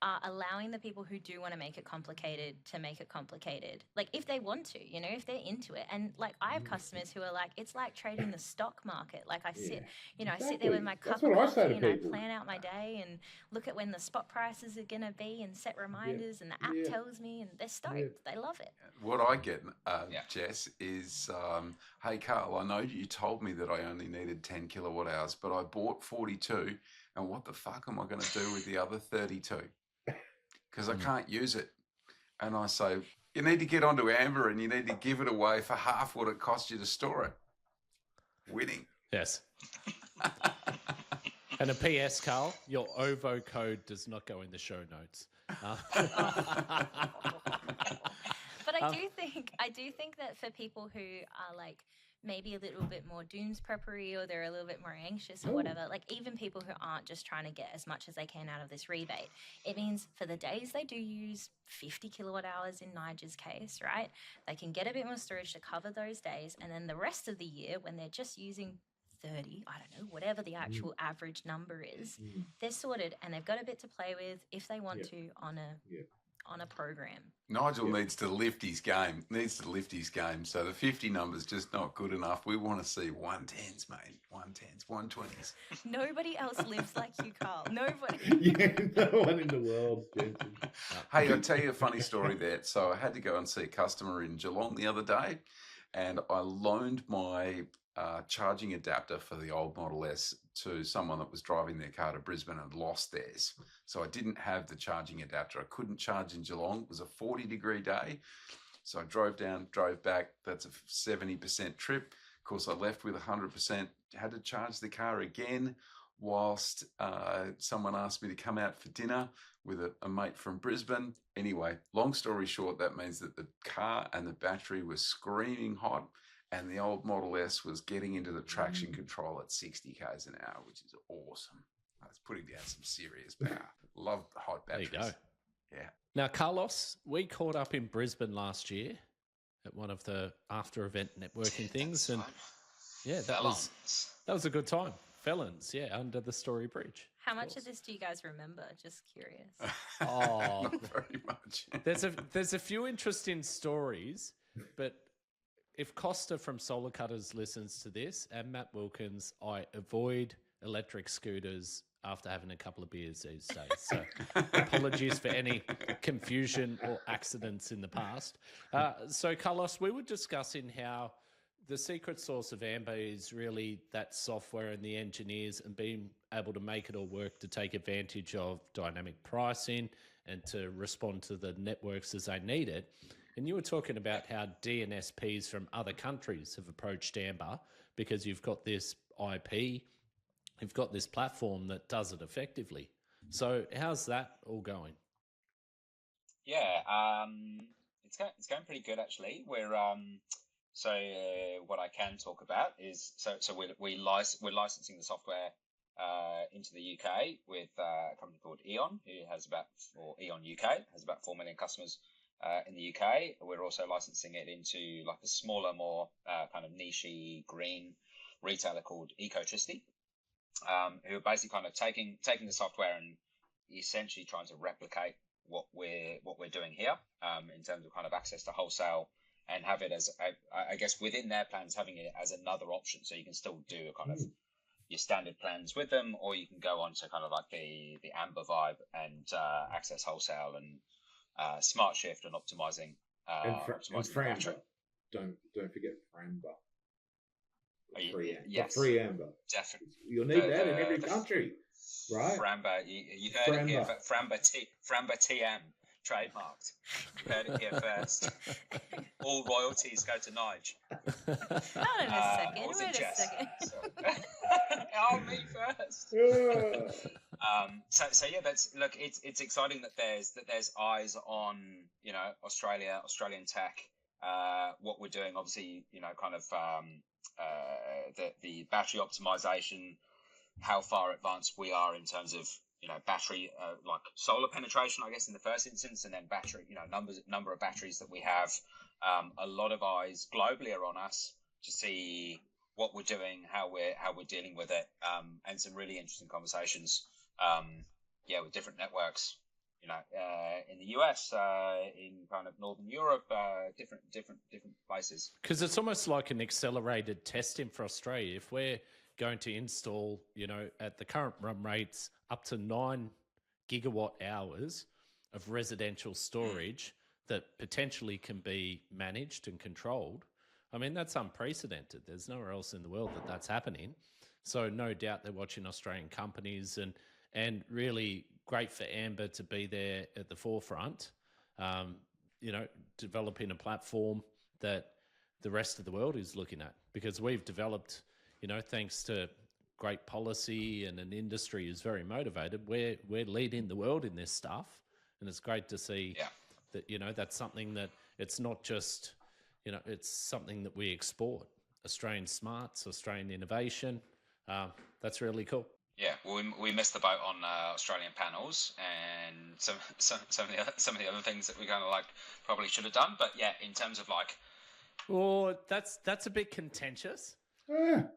are allowing the people who do want to make it complicated to make it complicated. Like if they want to, you know, if they're into it. And like I have customers who are like, it's like trading the stock market. Like I sit, you know, I sit there with my cup of coffee and I plan out my day and look at when the spot prices are going to be and set reminders and the app tells me and they're stoked. They love it. What I get, Jess, is, hey, Carl, I know you told me that I only needed 10 kilowatt hours, but I bought 42. And what the fuck am I going to do with the other 32? Because I can't use it. And I say, you need to get onto Amber and you need to give it away for half what it cost you to store it. Winning. Yes. And a PS, Carl, your OVO code does not go in the show notes. But I do think that for people who are like maybe a little bit more dooms preppery or they're a little bit more anxious or whatever, like even people who aren't just trying to get as much as they can out of this rebate, it means for the days they do use 50 kilowatt hours in Nigel's case, right, they can get a bit more storage to cover those days, and then the rest of the year when they're just using 30, I don't know, whatever the actual average number is, they're sorted and they've got a bit to play with if they want to on a program. Nigel needs to lift his game. So the 50 number's just not good enough. We want to see 110s, mate. 110s, 120s. Nobody else lives like you, Carl. Nobody. No one in the world, Jensen. Hey, I'll tell you a funny story there. So I had to go and see a customer in Geelong the other day, and I loaned my charging adapter for the old Model S to someone that was driving their car to Brisbane and lost theirs. So I didn't have the charging adapter. I couldn't charge in Geelong. It was a 40-degree day. So I drove down, drove back. That's a 70% trip. Of course, I left with 100%. Had to charge the car again whilst someone asked me to come out for dinner with a mate from Brisbane. Anyway, long story short, that means that the car and the battery were screaming hot, and the old Model S was getting into the traction control at 60 k's an hour, which is awesome. It's putting down some serious power. Love hot batteries. There you go. Yeah. Now, Carlos, we caught up in Brisbane last year at one of the after-event networking things, and that was a good time. Felons, under the Story Bridge. How much of this do you guys remember? Just curious. Not very much. There's a few interesting stories, but if Costa from Solar Cutters listens to this, and Matt Wilkins, I avoid electric scooters after having a couple of beers these days. So apologies for any confusion or accidents in the past. So Carlos, we were discussing how the secret sauce of Amber is really that software and the engineers and being able to make it all work to take advantage of dynamic pricing and to respond to the networks as they need it. And you were talking about how DNSPs from other countries have approached Amber because you've got this IP. You've got this platform that does it effectively. So how's that all going? Yeah, it's going pretty good actually. What I can talk about is we're licensing the software into the UK with a company called Eon, Eon UK has about 4 million customers in the UK. We're also licensing it into like a smaller, more kind of niche-y green retailer called Ecotricity, who are basically kind of taking the software and essentially trying to replicate what we're doing here in terms of kind of access to wholesale, and have it as I guess within their plans, having it as another option, so you can still do a kind of your standard plans with them, or you can go on to kind of like the Amber vibe and access wholesale and smart shift and optimizing And optimizing the Framber. battery. Don't forget Framber. Yes, The free Amber. definitely. You'll need that in every country, right? Framber, you heard it here. Framber TM trademarked. You heard it here first. All royalties go to Nige. Hold on a second. Also Wait a Jess. second. Oh, me first. So yeah, it's exciting that there's eyes on Australian tech, what we're doing. Obviously, kind of the battery optimization, how far advanced we are in terms of battery, like solar penetration, I guess, in the first instance, and then battery, number of batteries that we have. A lot of eyes globally are on us to see what we're doing, how we're dealing with it, and some really interesting conversations, with different networks, in the US, in kind of Northern Europe, different places. Because it's almost like an accelerated testing for Australia. If we're going to install, at the current run rates, up to 9 gigawatt hours of residential storage that potentially can be managed and controlled. I mean, that's unprecedented. There's nowhere else in the world that's happening. So no doubt they're watching Australian companies, and really great for Amber to be there at the forefront, developing a platform that the rest of the world is looking at, because we've developed, thanks to great policy and an industry is very motivated. We're leading the world in this stuff, and it's great to see that, that's something that it's not just, it's something that we export. Australian smarts, Australian innovation. That's really cool. Yeah, well, we missed the boat on Australian panels and some of the other things that we kind of like probably should have done. But yeah, in terms of like, well, that's a bit contentious.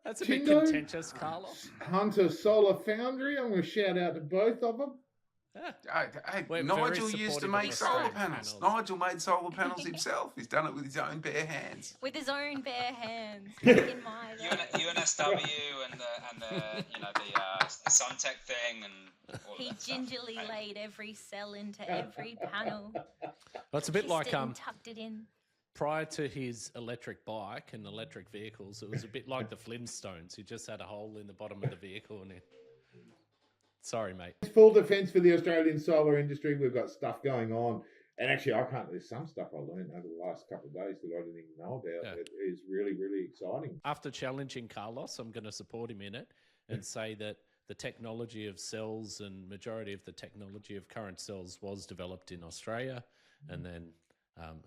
That's a Tindo, bit contentious, Carlos. Hunter Solar Foundry. I'm going to shout out to both of them. We're Nigel very used to supportive make of solar Australian panels. Nigel made solar panels himself. He's done it with his own bare hands. With his own bare hands. In my UNSW and the Suntech thing and all He of that gingerly stuff. laid every cell into every panel. Well, it's a bit Kissed like it and tucked it in. prior to his electric bike and electric vehicles, it was a bit like the Flintstones. He just had a hole in the bottom of the vehicle and Sorry, mate. Full defence for the Australian solar industry. We've got stuff going on. And actually, there's some stuff I learned over the last couple of days that I didn't even know about. It is really, really exciting. After challenging Carlos, I'm going to support him in it and say that the technology of cells and majority of the technology of current cells was developed in Australia and then,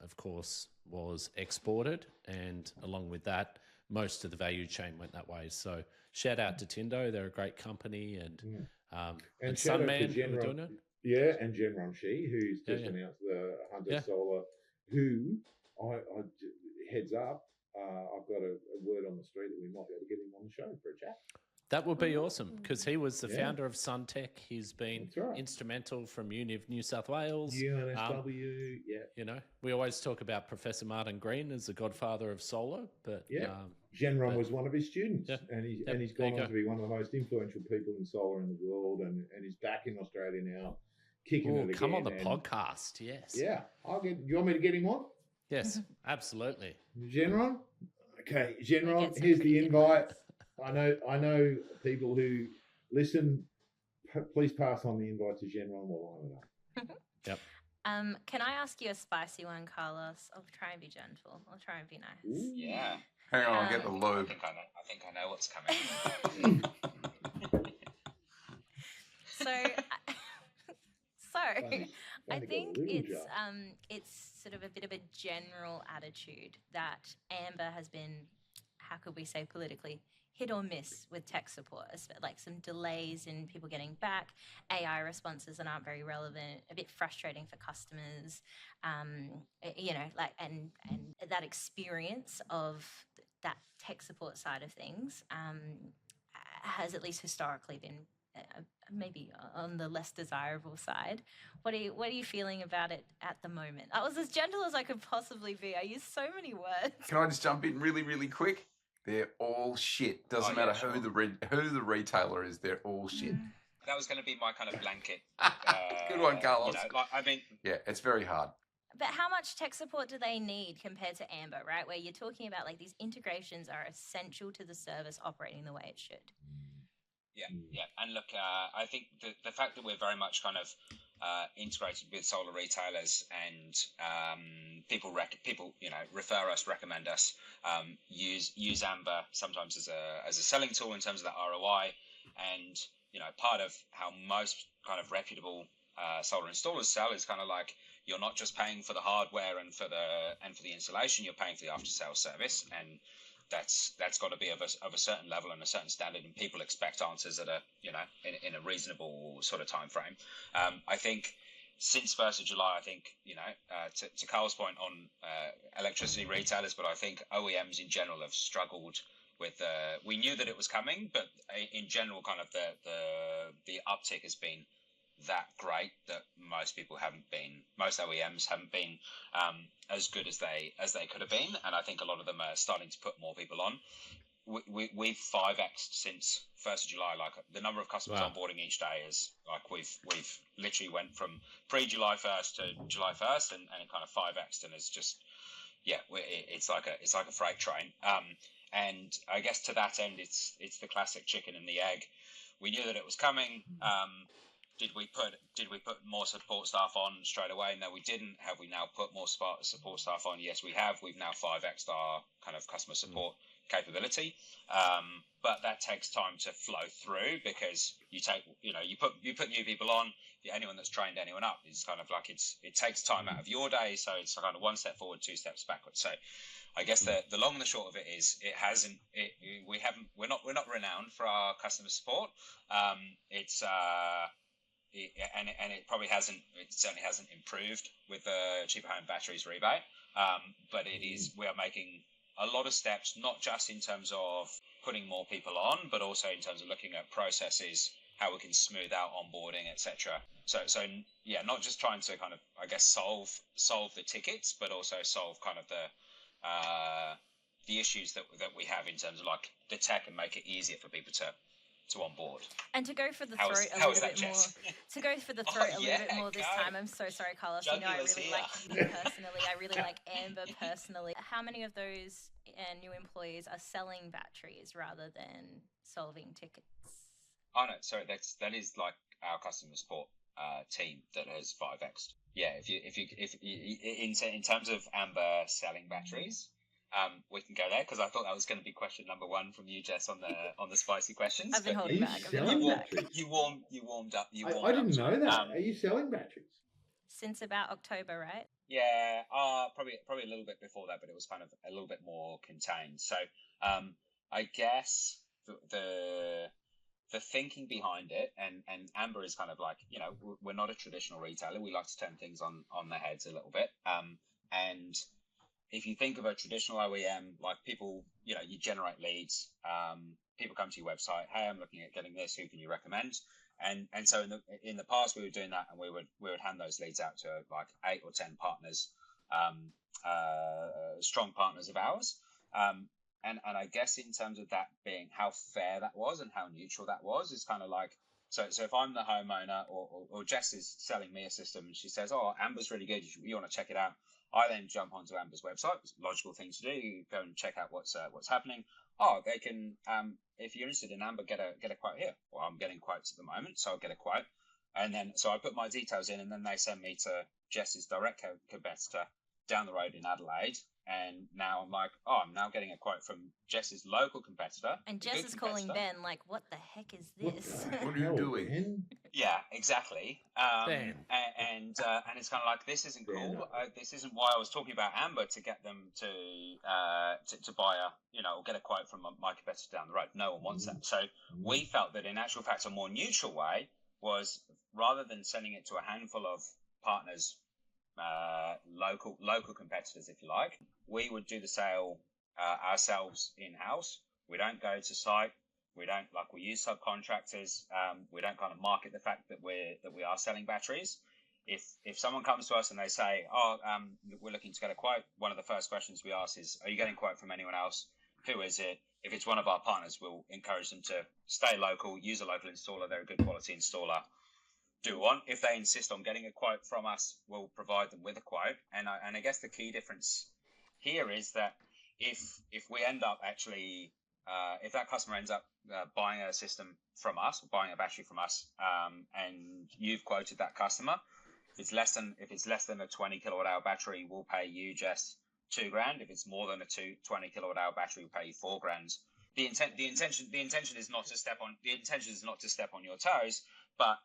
of course, was exported. And along with that, most of the value chain went that way. So shout out to Tindo. They're a great company. And Sunman, who are doing it. Yeah, and Genron Shi, who's just announced the Hunter Solar, who I heads up, I've got a word on the street that we might be able to get him on the show for a chat. That would be awesome, because he was the founder of Suntech. He's been instrumental from Uni of New South Wales. UNSW, we always talk about Professor Martin Green as the godfather of solar, but Genron was one of his students, and he's gone on to be one of the most influential people in solar in the world, and he's back in Australia now, kicking it again. Come on the podcast, yes. Yeah, you want me to get him on? Yes, absolutely. Genron? Okay, Genron, here's the invite. I know people who listen. Please pass on the invite to Genron while I'm at. Yep. Can I ask you a spicy one, Carlos? I'll try and be gentle. I'll try and be nice. Yeah. Hang on, I'll get the I lube. think I know what's coming. So, I think it's sort of a bit of a general attitude that Amber has been, how could we say politically, hit or miss with tech support, like some delays in people getting back, AI responses that aren't very relevant, a bit frustrating for customers, and that experience of that tech support side of things has at least historically been maybe on the less desirable side. What are you feeling about it at the moment? I was as gentle as I could possibly be. I used so many words. Can I just jump in really, really quick? They're all shit. Doesn't matter who the retailer is. They're all shit. That was going to be my kind of blanket. Good one, Carlos. Yeah, it's very hard. But how much tech support do they need compared to Amber, right? Where you're talking about like these integrations are essential to the service operating the way it should. Yeah. And look, I think the fact that we're very much kind of integrated with solar retailers and people refer us, recommend us, use Amber sometimes as a selling tool in terms of that ROI, and part of how most kind of reputable solar installers sell is kind of like you're not just paying for the hardware and for the installation, you're paying for the after sales service, and that's got to be of a certain level and a certain standard, and people expect answers at in a reasonable sort of time frame. I think since 1st of July, I think to Carl's point on electricity retailers, but I think OEMs in general have struggled with. We knew that it was coming, but in general, kind of the uptick has been that great that most OEMs haven't been as good as they could have been, and I think a lot of them are starting to put more people on. We've 5x'd since 1st of July. Like the number of customers onboarding each day is like we've literally went from pre-July 1st to July 1st, and it kind of 5x'd, and it's just it's like a freight train. And I guess to that end, it's the classic chicken and the egg. We knew that it was coming. Did we put more support staff on straight away? No, we didn't. Have we now put more support staff on? Yes, we have. We've now 5x'd our kind of customer support capability, but that takes time to flow through because you put new people on. Anyone that's trained anyone up is kind of like it takes time out of your day, so it's kind of one step forward, two steps backwards. So I guess the long and the short of it is we're not renowned for our customer support. It certainly hasn't improved with the cheaper home batteries rebate, but we are making a lot of steps, not just in terms of putting more people on, but also in terms of looking at processes, how we can smooth out onboarding, etc. So not just trying to kind of, I guess, solve the tickets, but also solve kind of the issues that we have in terms of like the tech and make it easier for people to onboard. And to go for the throat a little bit more. To go for the throat a little bit more this time. I'm so sorry, Carlos. I really like you personally. I really like Amber personally. How many of those new employees are selling batteries rather than solving tickets? Oh no, sorry. That is like our customer support team that has 5x'd. Yeah, if in terms of Amber selling batteries. We can go there because I thought that was going to be question number one from you, Jess, on the spicy questions. I've been holding back. You warmed up. I didn't know that. Are you selling batteries? Since about October, right? Yeah, probably a little bit before that, but it was kind of a little bit more contained. So I guess the thinking behind it, and Amber is kind of like, we're not a traditional retailer. We like to turn things on their heads a little bit, and if you think of a traditional OEM, like people, you generate leads. People come to your website. Hey, I'm looking at getting this. Who can you recommend? And so in the past, we were doing that, and we would hand those leads out to like 8 or 10 partners, strong partners of ours. And I guess in terms of that being how fair that was and how neutral that was, is kind of like so if I'm the homeowner or Jess is selling me a system and she says, "Oh, Amber's really good. You want to check it out." I then jump onto Amber's website. It's a logical thing to do. You go and check out what's happening. Oh, they can. If you're interested in Amber, get a quote here. Well, I'm getting quotes at the moment, so I'll get a quote, and then so I put my details in, and then they send me to Jess's direct competitor down the road in Adelaide, And now I'm like, oh, I'm now getting a quote from Jess's local competitor. And the Jess good is calling competitor. Ben like, what the heck is What this? the What are you hell, doing? Ben? Yeah, exactly. Ben. And it's kind of like, this isn't Ben, cool. This isn't why I was talking about Amber, to get them to buy or get a quote from my competitor down the road. No one wants that. So we felt that in actual fact, a more neutral way was, rather than sending it to a handful of partners, local competitors, if you like, we would do the sale ourselves in-house. We don't go to site. We use subcontractors. We don't kind of market the fact that we are selling batteries. If someone comes to us and they say, we're looking to get a quote, one of the first questions we ask is, are you getting a quote from anyone else? Who is it? If it's one of our partners, we'll encourage them to stay local, use a local installer. They're a good quality installer. Do one. If they insist on getting a quote from us, we'll provide them with a quote. And I guess the key difference here is that if we end up actually, if that customer ends up buying a system from us, buying a battery from us, and you've quoted that customer, if it's less than a 20 kilowatt hour battery, we'll pay you just $2,000. If it's more than a 20 kilowatt hour battery, we'll pay you $4,000. The intention is not to step on your toes, but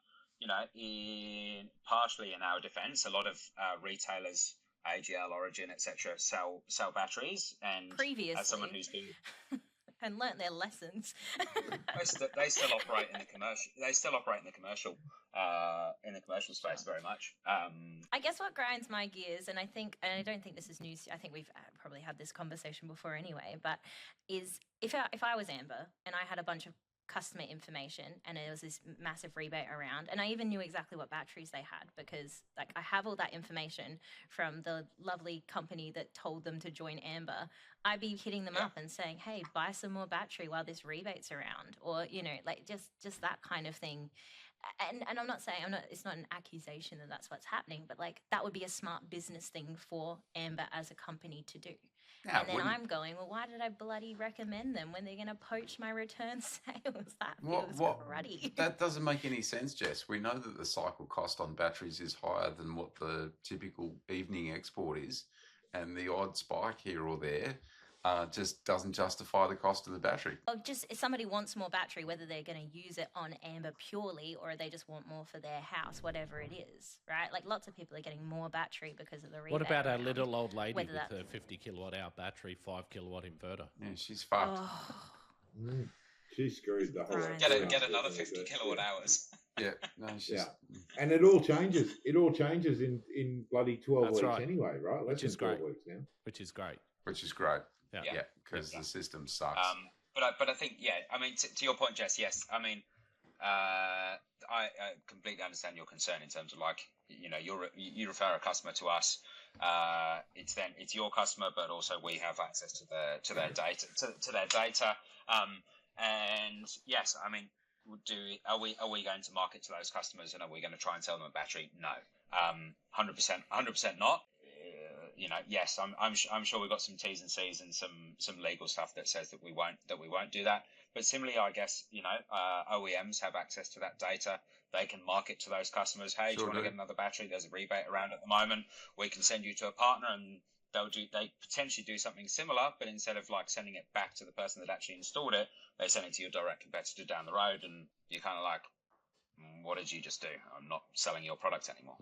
partially in our defense, a lot of retailers, AGL, Origin, etc., sell batteries, and Previously, as someone who's been and learnt their lessons. they still operate in the commercial. They still operate in the commercial space very much. I guess what grinds my gears, and I don't think this is news. I think we've probably had this conversation before anyway. But is if I was Amber and I had a bunch of customer information and there was this massive rebate around, and I even knew exactly what batteries they had, because I have all that information from the lovely company that told them to join Amber, I'd be hitting them up and saying, hey, buy some more battery while this rebate's around, or just that kind of thing. And I'm not saying, it's not an accusation that that's what's happening, but that would be a smart business thing for Amber as a company to do. Yeah, and then I'm going, well, why did I bloody recommend them when they're going to poach my return sales? That feels cruddy. That doesn't make any sense, Jess. We know that the cycle cost on batteries is higher than what the typical evening export is, and the odd spike here or there just doesn't justify the cost of the battery. Or just if somebody wants more battery, whether they're going to use it on Amber purely or they just want more for their house, whatever it is, right? Lots of people are getting more battery because of the rebate. What about our around, little old lady with that's her 50 kilowatt hour battery, 5 kilowatt inverter? Yeah, she's fucked. She screwed the whole Right. Get another 50 kilowatt hours. Yeah, no, she's and it all changes. It all changes in bloody 12 That's weeks right. anyway, right? Less Which is than 12 great. weeks now. Which is great. which is great. Yeah. Because the system sucks. But I think, I mean, to your point, Jess, yes. I mean, I completely understand your concern in terms of you refer a customer to us. It's your customer, but also we have access to their data. And yes, I mean, are we going to market to those customers, and are we going to try and sell them a battery? No, 100% not. Yes, I'm sure we've got some T's and C's and some legal stuff that says that we won't do that. But similarly, I guess OEMs have access to that data. They can market to those customers. Hey, do you want to get another battery? There's a rebate around at the moment. We can send you to a partner, and they potentially do something similar, but instead of sending it back to the person that actually installed it, they send it to your direct competitor down the road, and you're kind of like, what did you just do? I'm not selling your product anymore.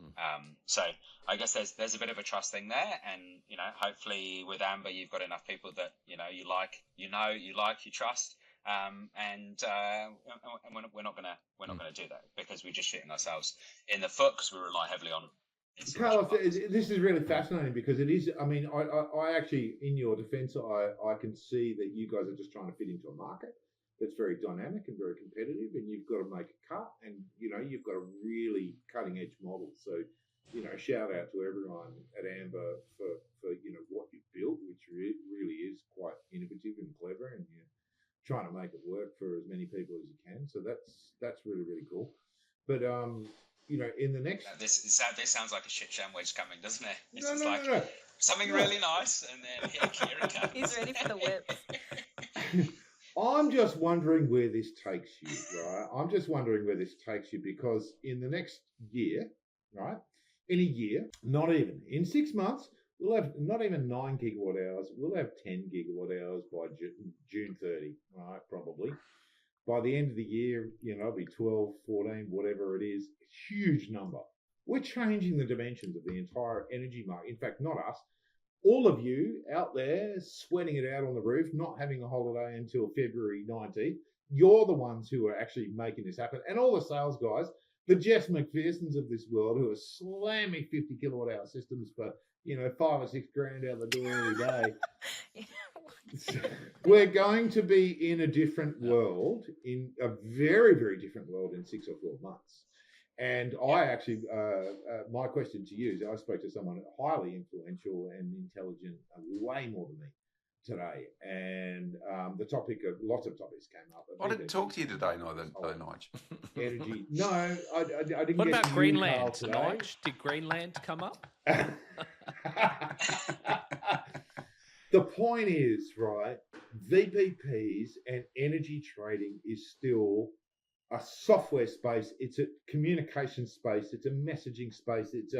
So I guess there's a bit of a trust thing there, and hopefully with Amber you've got enough people that you trust, and we're not gonna do that, because we're just shooting ourselves in the foot, because we rely heavily on. Carlos, this is really fascinating, because it is. I mean, I actually, in your defence, I can see that you guys are just trying to fit into a market that's very dynamic and very competitive, and you've got to make a cut, and you've got a really cutting edge model. So, shout out to everyone at Amber for what you've built, which really is quite innovative and clever, and you're trying to make it work for as many people as you can. So that's really, really cool. But in the next, this sounds like a shit sandwich coming, doesn't it? It's no. Something really nice, and then here it comes. He's ready for the whip. I'm just wondering where this takes you, right? I'm just wondering where this takes you, because in the next year, right? In a year, not even, in 6 months, we'll have not even 9 gigawatt hours. We'll have 10 gigawatt hours by June 30, right? Probably. By the end of the year, it'll be 12, 14, whatever it is. Huge number. We're changing the dimensions of the entire energy market. In fact, not us. All of you out there sweating it out on the roof, not having a holiday until February 19th, you're the ones who are actually making this happen. And all the sales guys, the Jeff McPhersons of this world who are slamming 50 kilowatt hour systems for, 5 or 6 grand out the door every day. We're going to be in a different world, in a very, very different world in 6 or 12 months. And I actually, my question to you is, I spoke to someone highly influential and intelligent, way more than me today. And the topic of lots of topics came up. I didn't talk to you today, Nige. Energy. No, I didn't. What get about to you, Greenland, Carl, today. Nige? Did Greenland come up? The point is, right, VPPs and energy trading is still a software space. It's a communication space. It's a messaging space. It's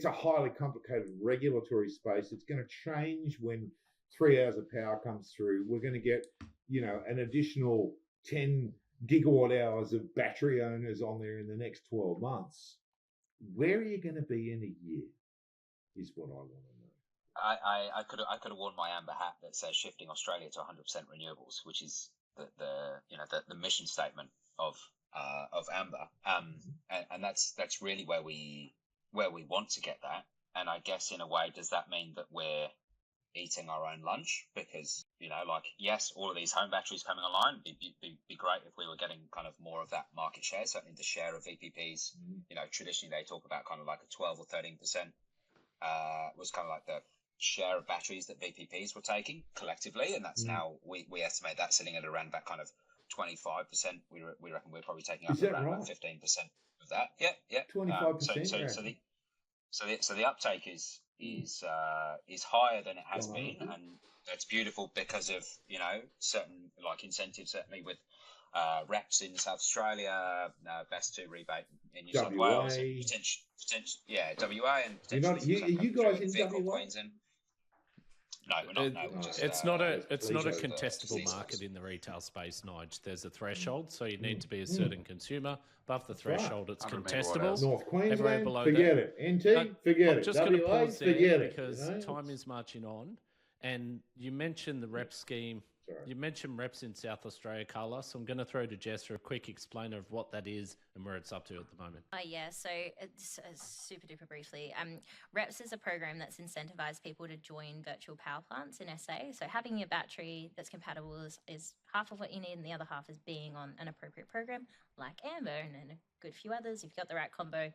a highly complicated regulatory space. It's going to change when 3 hours of power comes through. We're going to get, an additional 10 gigawatt hours of battery owners on there in the next 12 months. Where are you going to be in a year is what I want to know. I could have worn my amber hat that says shifting Australia to 100% renewables, which is the mission statement of Amber, and that's really where we want to get that. And I guess in a way, does that mean that we're eating our own lunch? Because yes, all of these home batteries coming online, be great if we were getting kind of more of that market share. Certainly, the share of VPPs, traditionally they talk about kind of like a 12 or 13% was kind of like the share of batteries that VPPs were taking collectively, and that's now we estimate that sitting at around about kind of 25%. We reckon we're probably taking up around about 15% of that. Yeah. 25%. So the uptake is higher than it has been, and that's beautiful because of certain incentives, certainly with reps in South Australia, best to rebate in New South Wales, and WA, and potentially you guys in vehicle WA? Queensland. No, we're not. No, we're just, it's not a contestable market in the retail space, Nige. There's a threshold, so you need to be a certain consumer. Above the threshold, it's contestable. North Queensland, everywhere below forget that, it. NT, forget it. I'm just going to WA, pause there forget it. because time is marching on. And you mentioned the rep scheme. Sorry. You mentioned reps in South Australia, Carla. So I'm going to throw to Jess for a quick explainer of what that is and where it's up to at the moment. So it's super duper briefly. Reps is a program that's incentivized people to join virtual power plants in SA. So having your battery that's compatible is half of what you need, and the other half is being on an appropriate program like Amber and a good few others. If you've got the right combo,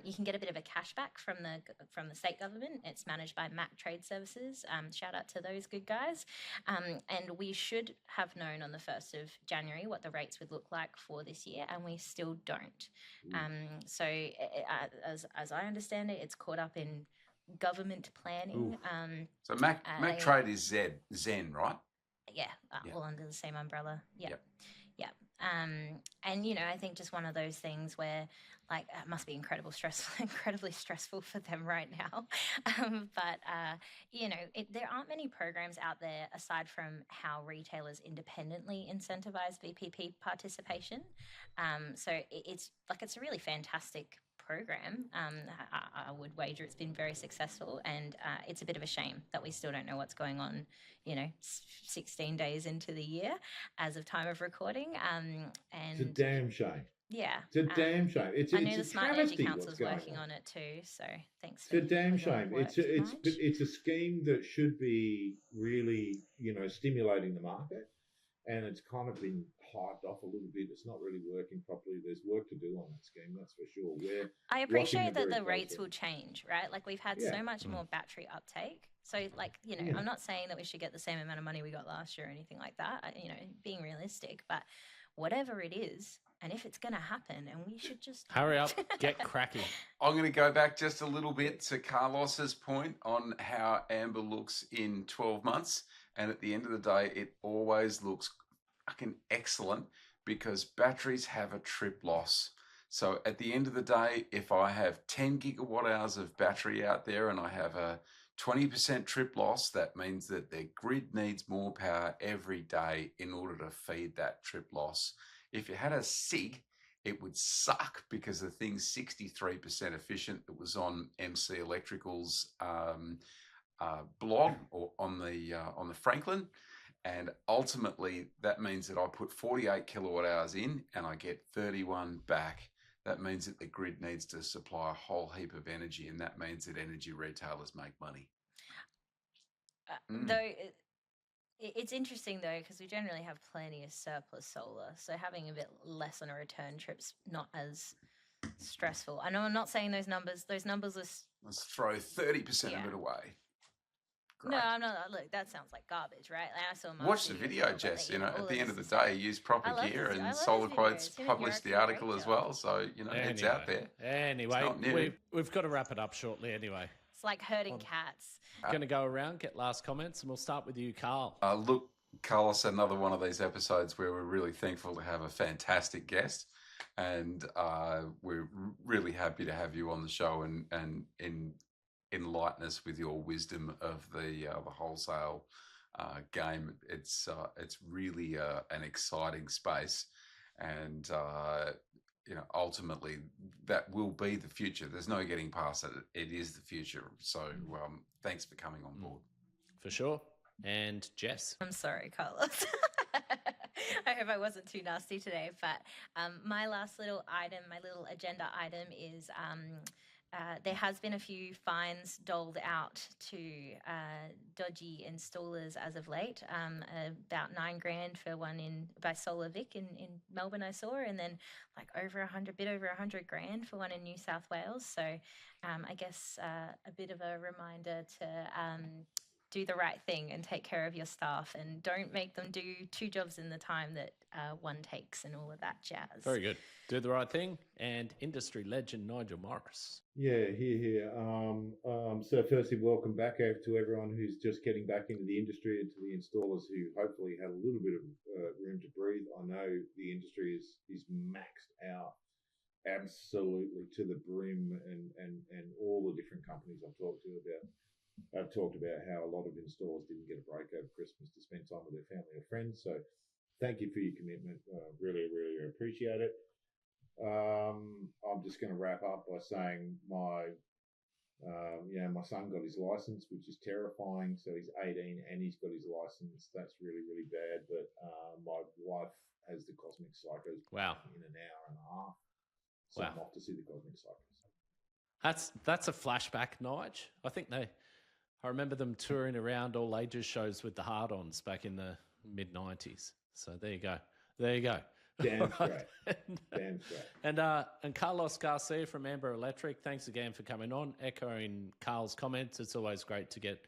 you can get a bit of a cashback from the state government. It's managed by Mac Trade Services. Shout out to those good guys. And we should have known on the 1st of January what the rates would look like for this year, and we still don't. As I understand it, it's caught up in government planning. So Mac Trade is Zen, right? Yeah, all under the same umbrella. Yeah. And I think just one of those things where it must be incredibly stressful for them right now. There aren't many programs out there aside from how retailers independently incentivize VPP participation. So it's a really fantastic program. I would wager it's been very successful, and it's a bit of a shame that we still don't know what's going on 16 days into the year as of time of recording. And it's a damn shame. Yeah, it's a damn shame. I know the Smart Energy Council is working on it too, so thanks. It's a damn shame. It's a scheme that should be really stimulating the market, and it's kind of been hyped off a little bit. It's not really working properly. There's work to do on that scheme, that's for sure. I appreciate that the rates will change, right? We've had so much more battery uptake. So, I'm not saying that we should get the same amount of money we got last year or anything like that, being realistic, but whatever it is, and if it's going to happen, and we should just... Hurry up, get cracking. I'm going to go back just a little bit to Carlos's point on how Amber looks in 12 months. And at the end of the day, it always looks fucking excellent because batteries have a trip loss. So at the end of the day, if I have 10 gigawatt hours of battery out there and I have a 20% trip loss, that means that their grid needs more power every day in order to feed that trip loss. If you had a SIG, it would suck because the thing's 63% efficient. It was on MC Electrical's blog or on the Franklin. And ultimately, that means that I put 48 kilowatt hours in and I get 31 back. That means that the grid needs to supply a whole heap of energy, and that means that energy retailers make money. Though it's interesting, though, because we generally have plenty of surplus solar. So having a bit less on a return trip's not as stressful. I know I'm not saying those numbers are... Let's throw 30% of it away. Great. No, I'm not. Look, that sounds like garbage, right? Like, I saw watch the video, Jess. At the end of the day, use proper gear, and Solar Quotes published the article as well. So, it's out there. Anyway, we've got to wrap it up shortly anyway. It's like herding cats. Going to go around, get last comments, and we'll start with you, Carl. Look, Carlos, another one of these episodes where we're really thankful to have a fantastic guest, and we're really happy to have you on the show and enlighten us with your wisdom of the wholesale game. It's really an exciting space, and ultimately that will be the future. There's no getting past it. It is the future. So thanks for coming on board. For sure. And Jess? I'm sorry, Carlos. I hope I wasn't too nasty today, but my last little item, my little agenda item is there has been a few fines doled out to dodgy installers as of late. About $9,000 for one by Solar Vic in Melbourne I saw, and then like over $100,000 for one in New South Wales. So I guess a bit of a reminder to do the right thing and take care of your staff, and don't make them do two jobs in the time that one takes and all of that jazz. Very good. Do the right thing. And industry legend Nigel Morris. Yeah, here. So firstly, welcome back to everyone who's just getting back into the industry and to the installers who hopefully had a little bit of room to breathe. I know the industry is maxed out absolutely to the brim, and all the different companies I've talked about how a lot of installers didn't get a break over Christmas to spend time with their family or friends. So thank you for your commitment. Really, really appreciate it. I'm just going to wrap up by saying my son got his license, which is terrifying. So he's 18 and he's got his license. That's really, really bad. But my wife has the Cosmic Psychos in an hour and a half. So I'm off to see the Cosmic Psychos. That's a flashback, Nige. I remember them touring around all ages shows with the hard-ons back in the mid-90s. So there you go. Damn straight. Damn straight. And Carlos Garcia from Amber Electric, thanks again for coming on. Echoing Carl's comments, it's always great to get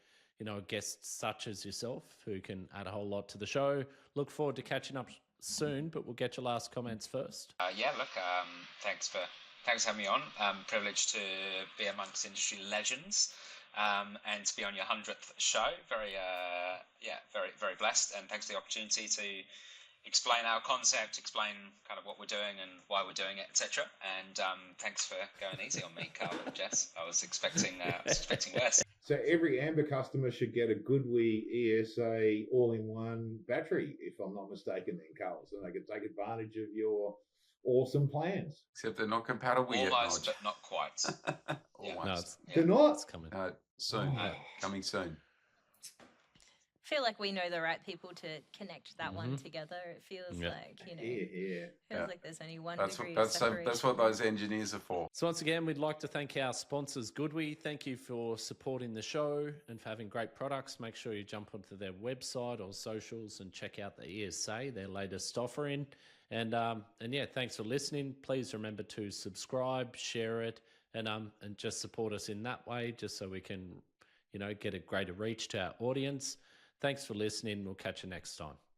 guests such as yourself who can add a whole lot to the show. Look forward to catching up soon, but we'll get your last comments first. Thanks for having me on. Privileged to be amongst industry legends. And to be on your 100th show, very blessed, and thanks for the opportunity to explain our concept, explain kind of what we're doing and why we're doing it, etc. And thanks for going easy on me, Carl and Jess. I was expecting worse. So every Amber customer should get a GoodWe ESA all-in-one battery, if I'm not mistaken, then, Carl, so they can take advantage of your awesome plans. Except they're not compatible yet. Almost, but not quite. Almost. They're not? It's coming. Soon. Coming soon. I feel like we know the right people to connect that one together. It feels like, feels like there's only one degree of separation. That's what those engineers are for. So once again, we'd like to thank our sponsors, GoodWe. Thank you for supporting the show and for having great products. Make sure you jump onto their website or socials and check out the ESA, their latest offering. And thanks for listening. Please remember to subscribe, share it, and just support us in that way, just so we can, get a greater reach to our audience. Thanks for listening. We'll catch you next time.